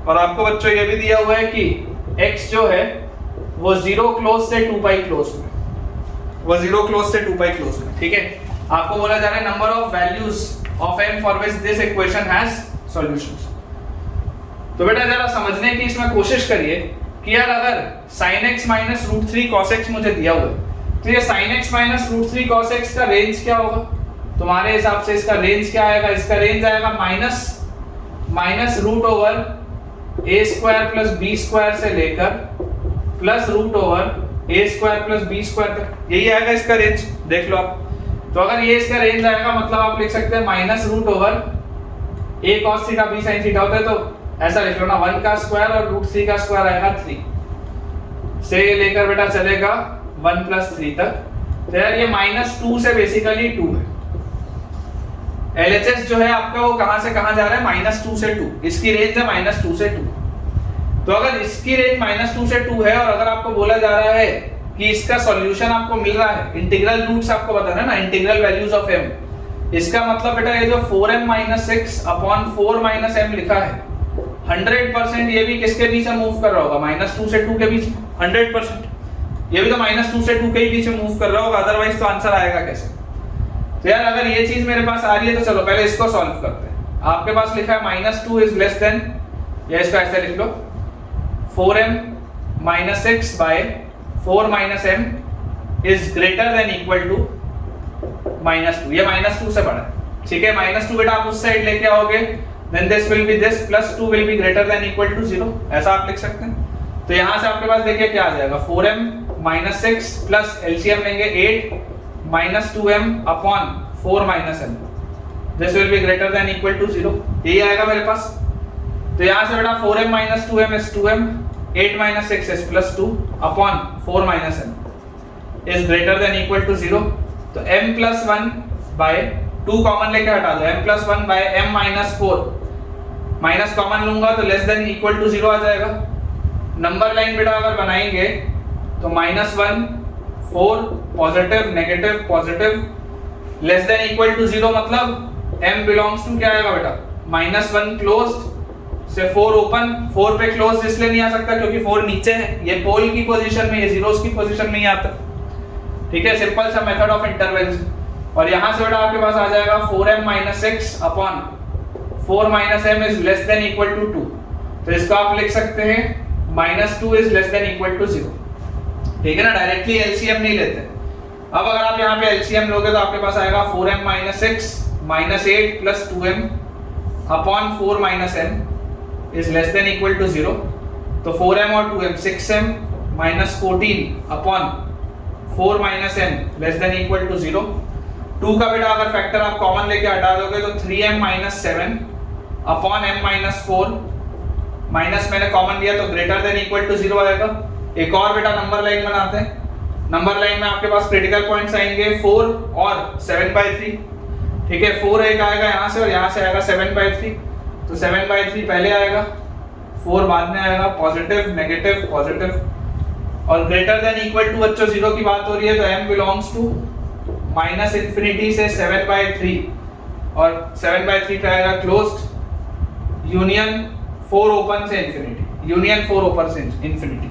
और आपको बच्चों ये भी दिया हुआ है कि x जो है वो 0 क्लोज से 2 पाई क्लोज में, वो 0 क्लोज से 2 पाई क्लोज में, ठीक है। आपको बोला जा रहा है number of values of m for which this equation has solutions. तो बेटा जरा समझने की इसमें कोशिश करिए कि यार अगर sin x minus root 3 cos x मुझे दिया हुआ है, तो ये sin x minus root 3 cos x का रेंज क्या होगा तुम्हारे हिसाब से? इसका रेंज क्या आएगा? इसका रेंज आएगा minus root over a square plus b square से लेकर plus root over a square plus b square तक, यही आएगा इसका रेंज। देख लो आप, तो अगर ये इसका रेंज आएगा मतलब आप लिख सकते हैं minus root over a cos theta b sin theta होता है, तो ऐसा लिख लो ना 1 का स्क्वायर और रूट 3 का स्क्वायर आएगा 3 से लेकर बेटा चलेगा 1 प्लस 3 तक। तो यार ये -2 से बेसिकली 2 है। LHS जो है आपका वो कहां से कहां जा रहा है? -2 से 2। इसकी रेंज है -2 से 2। तो अगर इसकी रेंज -2 से 2 है और अगर आपको बोला जा रहा है कि इसका सॉल्यूशन आपको मिल रहा है, इंटीग्रल रूट्स आपको बताना है ना, इंटीग्रल वैल्यूज ऑफ m, इसका मतलब बेटा ये जो 4m - 6 अपॉन 4 - m लिखा है 100% ये भी किसके बीच में मूव कर रहा होगा? -2 से 2 के बीच में 100%। ये भी तो -2 से 2 के ही बीच में मूव कर रहा होगा, अदरवाइज तो आंसर आएगा कैसे? तो यार अगर ये चीज मेरे पास आ रही है तो चलो पहले इसको सॉल्व करते हैं। आपके पास लिखा है -2 इज लेस देन, या इसको ऐसे लिख लो 4m - 6 बाय 4 - m is greater than equal to -2। ये -2 से बड़ा है, ठीक है। -2 बेटा आप उस साइड लेके आओगे, then this will be this plus 2 will be greater than equal to 0, ऐसा आप लिख सकते हैं। तो यहां से आपके पास देखिए क्या आ जाएगा 4m - 6 प्लस LCM लेंगे 8 - 2m upon 4 - m, this will be greater than equal to 0, यही आएगा मेरे पास। तो यहां से बेटा 4m - 2m is 2m, 8 - 6 is plus 2 upon 4 - m is greater than equal to 0। तो m plus 1 by 2 कॉमन लेके हटा दो, m plus 1 by m minus 4, minus common लूंगा तो लेस देन इक्वल टू 0 आ जाएगा। नंबर लाइन बेटा अगर बनाएंगे तो -1 4 positive negative positive less than equal to 0, मतलब m बिलोंग्स टू क्या आएगा बेटा? -1 क्लोज्ड से 4 ओपन। 4 पे क्लोज इसलिए नहीं आ सकता क्योंकि 4 नीचे है, ये पोल की पोजीशन में, ये जीरोस की पोजीशन में ही आता, ठीक है। सिंपल सा मेथड ऑफ इंटरवल्स। और यहां से बेटा आपके पास आ जाएगा 4m - 6 upon 4 - m is less than equal to 2। तो इसको आप लिख सकते हैं -2 is less than equal to 0, ठीक है ना। डायरेक्टली LCM नहीं लेते। अब अगर आप यहाँ पे LCM लोगे तो आपके पास आएगा 4m - 6 -8 plus 2m upon 4 - m is less than equal to 0। तो 4m और 2m 6m -14 upon 4 - m less than equal to 0। 2 का बेटा अगर फैक्टर आप कॉमन लेके हटा दोगे तो 3m - 7 अपॉन m - 4, माइनस मैंने कॉमन लिया तो ग्रेटर देन इक्वल टू 0 आएगा। एक और बेटा नंबर लाइन बनाते हैं। नंबर लाइन में आपके पास क्रिटिकल पॉइंट्स आएंगे 4 और 7/3, ठीक है। 4 एक आएगा यहाँ से और यहाँ से आएगा 7/3, तो 7/3 पहले आएगा, 4 बाद में आएगा। पॉजिटिव नेगेटिव पॉजिटिव और ग्रेटर देन इक्वल टू बच्चों 0 की बात हो रही है तो m बिलोंग्स टू -∞ से 7/3 और 7/3 पे आएगा क्लोज्ड यूनियन 4 ओपन से इंफिनिटी, यूनियन 4 ओपन से इंफिनिटी।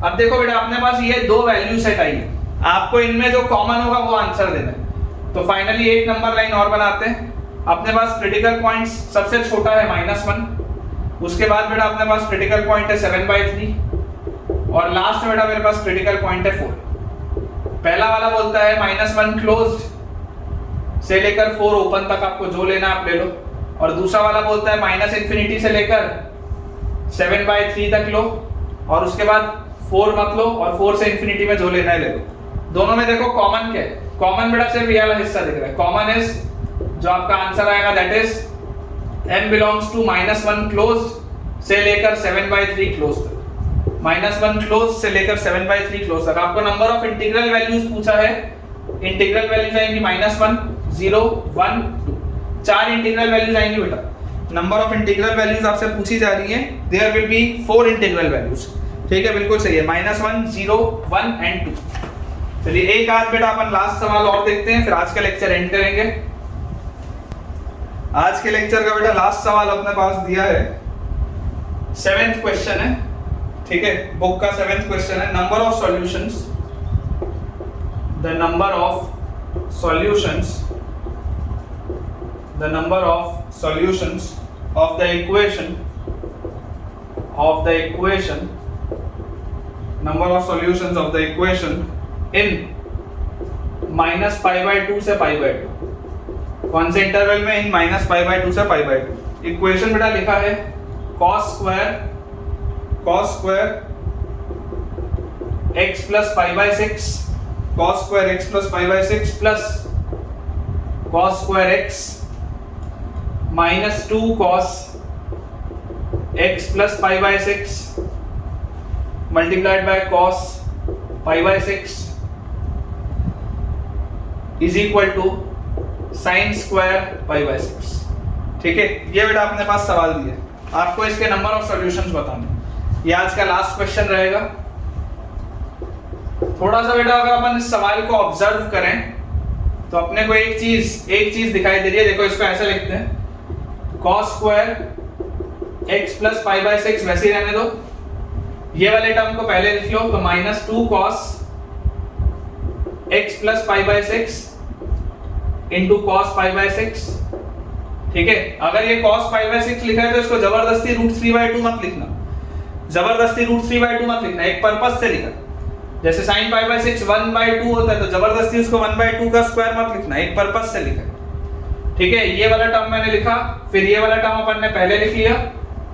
अब देखो बेटा अपने पास ये दो वैल्यू सेट आई है, आपको इनमें जो कॉमन होगा वो आंसर देना है। तो फाइनली एक नंबर लाइन और बनाते हैं। अपने पास क्रिटिकल पॉइंट्स सबसे छोटा है -1, उसके बाद बेटा अपने पास क्रिटिकल पॉइंट है 7/3 और लास्ट में बेटा मेरे पास क्रिटिकल पॉइंट है 4। पहला वाला बोलता है -1 क्लोज्ड से लेकर 4 ओपन तक आपको जो लेना आप ले लो, और दूसरा वाला बोलता है -∞ से लेकर 7/3 तक लो और उसके बाद 4 मत लो और 4 से इंफिनिटी में जो लेना है ले लो। दोनों में देखो कॉमन क्या है? कॉमन बेटा सिर्फ ये वाला हिस्सा दिख रहा है। कॉमन इज जो आपका आंसर आएगा that is m belongs to -1 closed से लेकर 7/3 क्लोज तक, -1 क्लोज से लेकर 7/3 क्लोज तक। आपको नंबर ऑफ इंटीग्रल वैल्यूज पूछा है, इंटीग्रल वैल्यूज आएंगी -1 0 1 2, 4 इंटीग्रल वैल्यूज आएंगी बेटा। नंबर ऑफ इंटीग्रल वैल्यूज आपसे पूछी जा रही है, there will be 4 integral values, ठीक है बिल्कुल सही है, -1 0 1 एंड 2। चलिए एक आज बेटा अपन लास्ट सवाल और देखते हैं, फिर आज का लेक्चर एंड करेंगे। आज के लेक्चर का बेटा लास्ट सवाल अपने पास दिया है, 7th क्वेश्चन है, ठीक है, बुक का 7th क्वेश्चन है। Number of solutions, the number of solutions of the equation in minus pi by 2 से पाई बाई 2, कौन से इंटरवल में? इन माइनस पाई बाई 2 से पाई बाई 2। इक्वेशन बेटा लिखा है cos square x plus pi by 6, cos square x plus pi by 6 plus cos square x minus 2 cos x plus pi by 6 multiplied by cos pi by 6 is equal to sine square pi by 6। ठीक है, ये बेटा अपने पास सवाल दिए, आपको इसके नंबर ऑफ सॉल्यूशंस बताने। ये आज का लास्ट क्वेश्चन रहेगा। थोड़ा सा बेटा अगर अपन इस सवाल को ऑब्जर्व करें तो अपने को एक चीज दिखाई दे रही है। देखो इसको ऐसे लिखते हैं, cos square x plus pi by 6 वैसे ही रहने दो, ये वाले टर्म को पहले लिख लो, तो minus 2 cos x plus pi by 6 into cos pi by 6। ठीक है, अगर ये cos पाई बाई 6 लिखा है तो इसको जबरदस्ती √3/2 मत लिखना, एक पर्पस से लिखा। जैसे sin पाई बाई 6 1/2 होता है तो जबरदस्ती उसको 1/2 का स्क्वायर मत लिखना, एक पर्पस से लिखा। ठीक है, ये वाला टर्म मैंने लिखा, फिर ये वाला टर्म अपन ने पहले लिख लिया।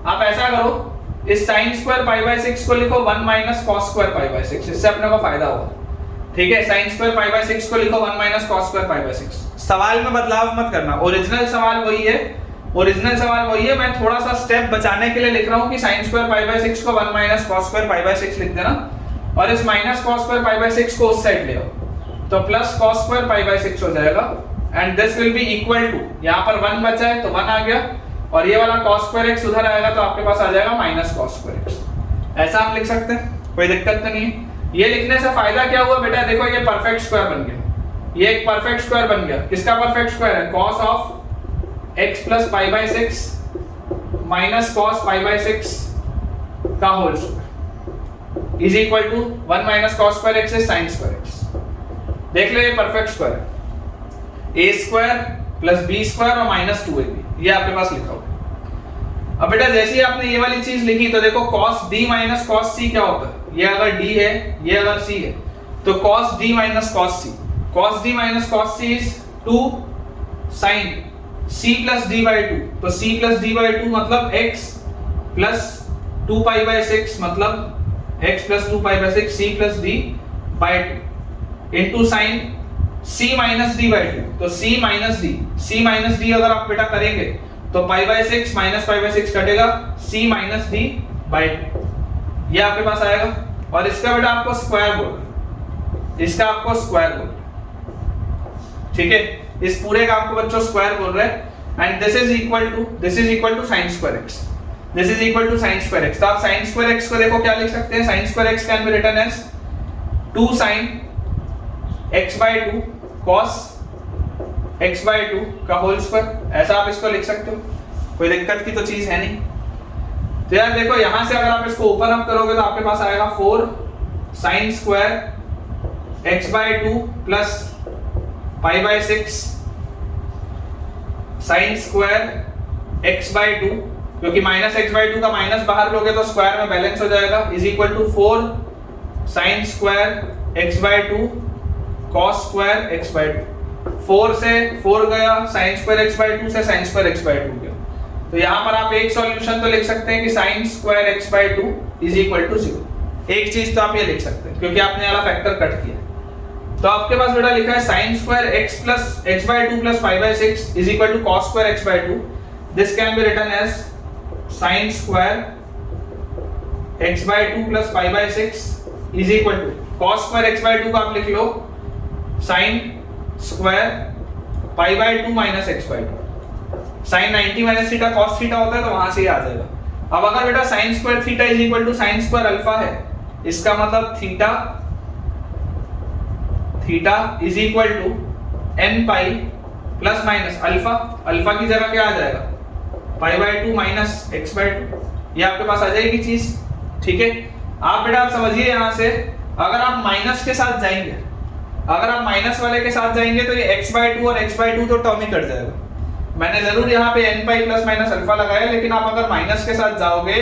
आप ऐसा करो, इस sin स्क्वायर पाई बाई 6 को लिखो 1 minus cos square pi by 6, इससे अपने को फायदा होगा। ठीक है, sin स्क्वायर पाई बाई 6 को लिखो 1 minus cos square pi by 6। सवाल में बदलाव मत करना, ओरिजिनल सवाल वही है, मैं थोड़ा सा स्टेप बचाने के लिए लिख रहा हूँ कि sin स्क्वायर पाई बाई 6 को 1 minus cos square pi by 6 लिख देना, और इस minus cos square pi by 6 को उस साइड ले आओ, तो plus cos square pi by 6 हो जाएगा, and this will be equal to, यहाँ पर 1 बचा है तो 1 आ गया, और ये वाला cos स्क्वायर x उधर आएगा तो आपके पास आ जाएगा माइनस cos स्क्वायर x। ऐसा हम लिख सकते हैं, कोई दिक्कत तो नहीं है। ये लिखने से फायदा क्या हुआ बेटा? देखो ये परफेक्ट स्क्वायर बन गया, ये एक परफेक्ट स्क्वायर बन गया। किसका परफेक्ट स्क्वायर है? cos of x plus pi by 6 minus cos pi by 6 का whole square is equal to 1 minus cos square x is sin square x। देख लो ये परफेक्ट स्क्वायर है, a square plus b square और माइनस 2ab, ये आपके पास लिखा हुआ। अब बेटा जैसे ही आपने ये वाली चीज लिखी तो देखो cos d minus cos c क्या होता है? ये अगर d है, ये अगर c है, तो cos d minus cos c, cos d minus cos c is 2 sin c plus d by 2, तो c प्लस d बाई 2 मतलब x प्लस 2 पाई बाई 6 मतलब x plus 2 pi by 6 c plus d by 2 into sin c minus d by 2, तो c माइनस d अगर आप बेटा करेंगे तो पाई बाई 6 माइनस पाई बाई 6 कटेगा, c माइनस d बाई 2, ये आपके पास आएगा। और इसका बेटा आपको स्क्वायर बोल, ठीक है, इस पूरे का आपको बच्चों स्क्वायर बोल रहे हैं, and this is equal to sin square x, तो आप sin स्क्वायर x को देखो क्या लिख सकते हैं? sin square x can be written as 2 sin x by 2 cos x by 2 का होल स्क्वायर, ऐसा आप इसको लिख सकते हो, कोई दिक्कत की तो चीज है नहीं। तो यार देखो यहां से अगर आप इसको ओपन अप करोगे तो आपके पास आएगा 4 sin square x by 2 plus pi by 6 sin square x by 2, क्योंकि माइनस x by 2 का माइनस बाहर लोगे तो स्क्वायर में बैलेंस हो जाएगा, is equal to 4 sin square x by 2 cos square x by 2, 4 से 4 गया, sin स्क्वायर x by 2 से sin स्क्वायर x by 2 गया। तो यहाँ पर आप एक सॉल्यूशन तो लिख सकते हैं कि sin square x by 2 is equal to 0, एक चीज तो आप ये लिख सकते हैं क्योंकि आपने वाला फैक्टर कट किया। तो आपके पास बेटा लिखा है sin square x plus x by 2 plus pi by 6 is equal to cos square x by 2, this can be written as sin square x by 2 plus pi by 6 is equal to cos square x by 2 को आप लिख लो sin square pi by 2 minus x by 2, sin 90 minus theta cos theta होता है तो वहां से ही आ जाएगा। अब अगर बेटा sin square theta is equal to sin square alpha है, इसका मतलब theta is equal to n pi plus minus alpha की जगह क्या आ जाएगा? Pi by 2 minus x by 2, ये आपके पास आ जाएगी चीज। ठीक है, आप बेटा आप समझिए, यहां से अगर आप माइनस के साथ जाएंगे अगर आप माइनस वाले के साथ जाएंगे तो ये x/2 और x/2 तो टर्म ही कट जाएगा। मैंने जरूर यहाँ पे n pi plus minus alpha लगाया, लेकिन आप अगर माइनस के साथ जाओगे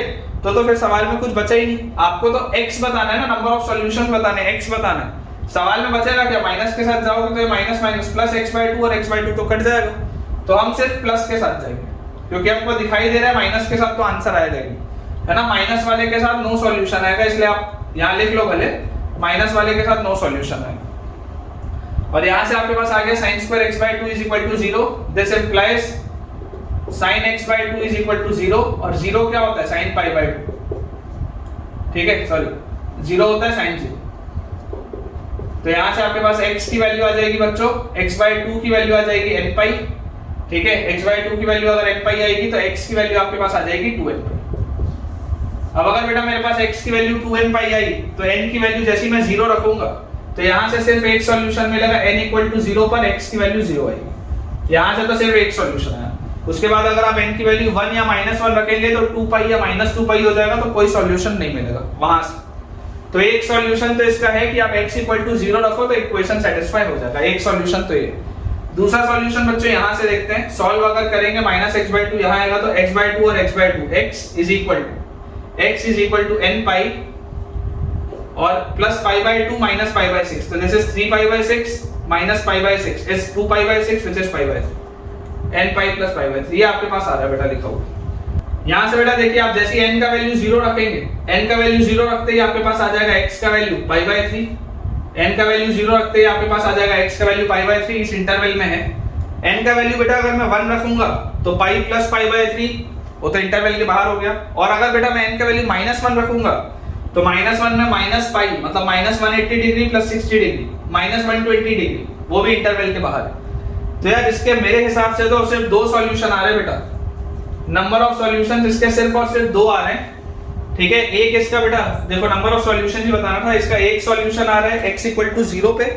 तो फिर सवाल में कुछ बचा ही नहीं। आपको तो x बताना है ना, नंबर ऑफ सॉल्यूशंस बताने, x बताना है। सवाल में बचेगा क्या? माइनस के साथ जाओगे तो ये माइनस माइनस प्लस x/2 और x/2 तो कट जाएगा। तो हम सिर्फ प्लस के साथ जाएंगे, क्योंकि आपको दिखाई दे रहा है माइनस के साथ तो आंसर आएगा ही, है ना। माइनस वाले के साथ नो सॉल्यूशन आएगा, इसलिए आप यहाँ लिख लो भले, माइनस वाले के साथ नो सॉल्यूशन आएगा। और यहाँ से आपके पास आ गया sin square x/2 is equal to 0। This implies sin x/2 is equal to 0, और 0 क्या होता है? sin pi/2, ठीक है, सॉरी 0 होता है sin 0। तो यहाँ से आपके पास x की वैल्यू आ जाएगी बच्चों, x/2 की वैल्यू आ जाएगी n पाई, ठीक है। x/2 की वैल्यू अगर n पाई आएगी तो x की वैल्यू आपके पास आ जाएगी 2n पाई। अब अगर बेटा मेरे पास x की वैल्यू 2n पाई आई तो n की वैल्यू जैसी मैं 0 रखूंगा तो यहाँ से सिर्फ एक सॉल्यूशन मिलेगा, n इक्वल टू 0 पर x की वैल्यू 0 आएगी। यहाँ से तो सिर्फ एक सॉल्यूशन है। उसके बाद अगर आप n की वैल्यू 1 या -1 रखेंगे तो 2 पाई या -2 पाई हो जाएगा, तो कोई सॉल्यूशन नहीं मिलेगा वहां से। तो एक सॉल्यूशन तो इसका है कि आप x इक्वल टू 0 रखो तो इक्वेशन सेटिस्फाई हो जाएगा, एक सॉल्यूशन तो ये। दूसरा सॉल्यूशन बच्चों यहाँ से देखते हैं, सॉल्व अगर करेंगे -x/2 यहाँ आएगा तो x/2 और x/2, x is equal to n pi और प्लस pi/2 माइनस pi/6, तो this is 3pi/6 minus pi/6 is 2pi/6 which is pi/3, n pi plus pi/3, ये आपके पास आ रहा है बेटा लिखा हुआ। यहाँ से बेटा देखिए, आप जैसे n का वैल्यू 0 रखेंगे, n का वैल्यू 0 रखते ही आपके पास आ जाएगा x का वैल्यू pi/3, n का वैल्यू 0 रखते ही आपके पास आ जाएगा x का वैल्यू pi/3, इस इंटरवल में है। n का वैल्यू बेटा अगर मैं 1 रखूंगा तो pi प्लस pi/3, वो तो इंटरवल के बाहर हो गया। और अगर बेटा मैं n का वैल्यू -1 रखूंगा तो -1 में माइनस पाई मतलब -180 डिग्री प्लस 60 डिग्री -120 डिग्री, वो भी इंटरवल के बाहर है। तो यार इसके मेरे हिसाब से तो सिर्फ 2 सॉल्यूशन आ रहे हैं बेटा, नंबर ऑफ सॉल्यूशंस इसके सिर्फ और सिर्फ 2 आ रहे हैं, ठीक है। एक इसका बेटा देखो नंबर ऑफ सॉल्यूशन ही बताना था, इसका एक सॉल्यूशन आ रहा है x इक्वल टू 0 पे,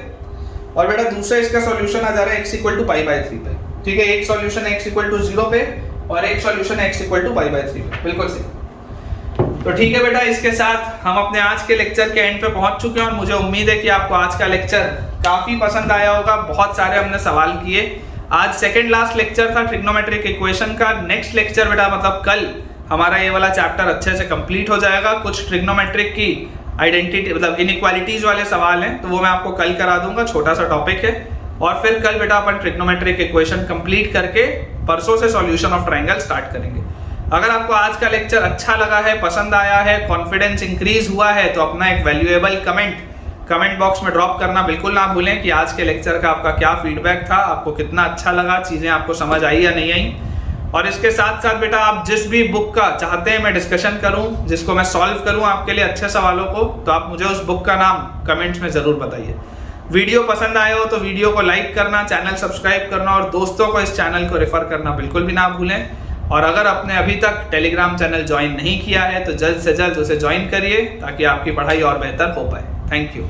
और बेटा दूसरा इसका सॉल्यूशन आ जा रहा है x इक्वल टू pi/3 पे, ठीक है। एक सॉल्यूशन x इक्वल टू 0 पे और एक solution x equal to pi/3 पे, बिल्कुल सही। तो ठीक है बेटा, इसके साथ हम अपने आज के लेक्चर के एंड पे पहुंच चुके हैं और मुझे उम्मीद है कि आपको आज का लेक्चर काफी पसंद आया होगा। बहुत सारे हमने सवाल किए। आज सेकंड लास्ट लेक्चर था ट्रिग्नोमेट्रिक इक्वेशन का। नेक्स्ट लेक्चर बेटा मतलब कल हमारा ये वाला चैप्टर अच्छे से कंप्लीट हो जाएगा। कुछ ट्रिग्नोमेट्रिक की आइडेंटिटी मतलब इनइक्वालिटीज वाले सवाल हैं तो वो मैं आपको कल करा दूंगा, छोटा सा टॉपिक है। और फिर कल बेटा अपन ट्रिग्नोमेट्रिक इक्वेशन कंप्लीट करके परसों से सॉल्यूशन ऑफ ट्रायंगल स्टार्ट करेंगे। अगर आपको आज का लेक्चर अच्छा लगा है, पसंद आया है, कॉन्फिडेंस इंक्रीज हुआ है तो अपना एक वैल्यूएबल कमेंट बॉक्स में ड्रॉप करना बिल्कुल ना भूलें कि आज के लेक्चर का आपका क्या फीडबैक था, आपको कितना अच्छा लगा, चीजें आपको समझ आई या नहीं आई। और इसके साथ साथ बेटा आप जिस भी बुक का चाहते हैं मैं डिस्कशन करूं, जिसको मैं सॉल्व करूं आपके लिए अच्छे सवालों को, तो आप मुझे उस बुक का नाम कमेंट्स में जरूर बताइए। वीडियो पसंद आए हो तो वीडियो को लाइक करना, चैनल सब्सक्राइब करना और दोस्तों को इस चैनल को रेफर करना बिल्कुल भी ना भूलें। और अगर आपने अभी तक टेलीग्राम चैनल ज्वाइन नहीं किया है तो जल्द से जल्द उसे ज्वाइन करिए ताकि आपकी पढ़ाई और बेहतर हो पाए। Thank you.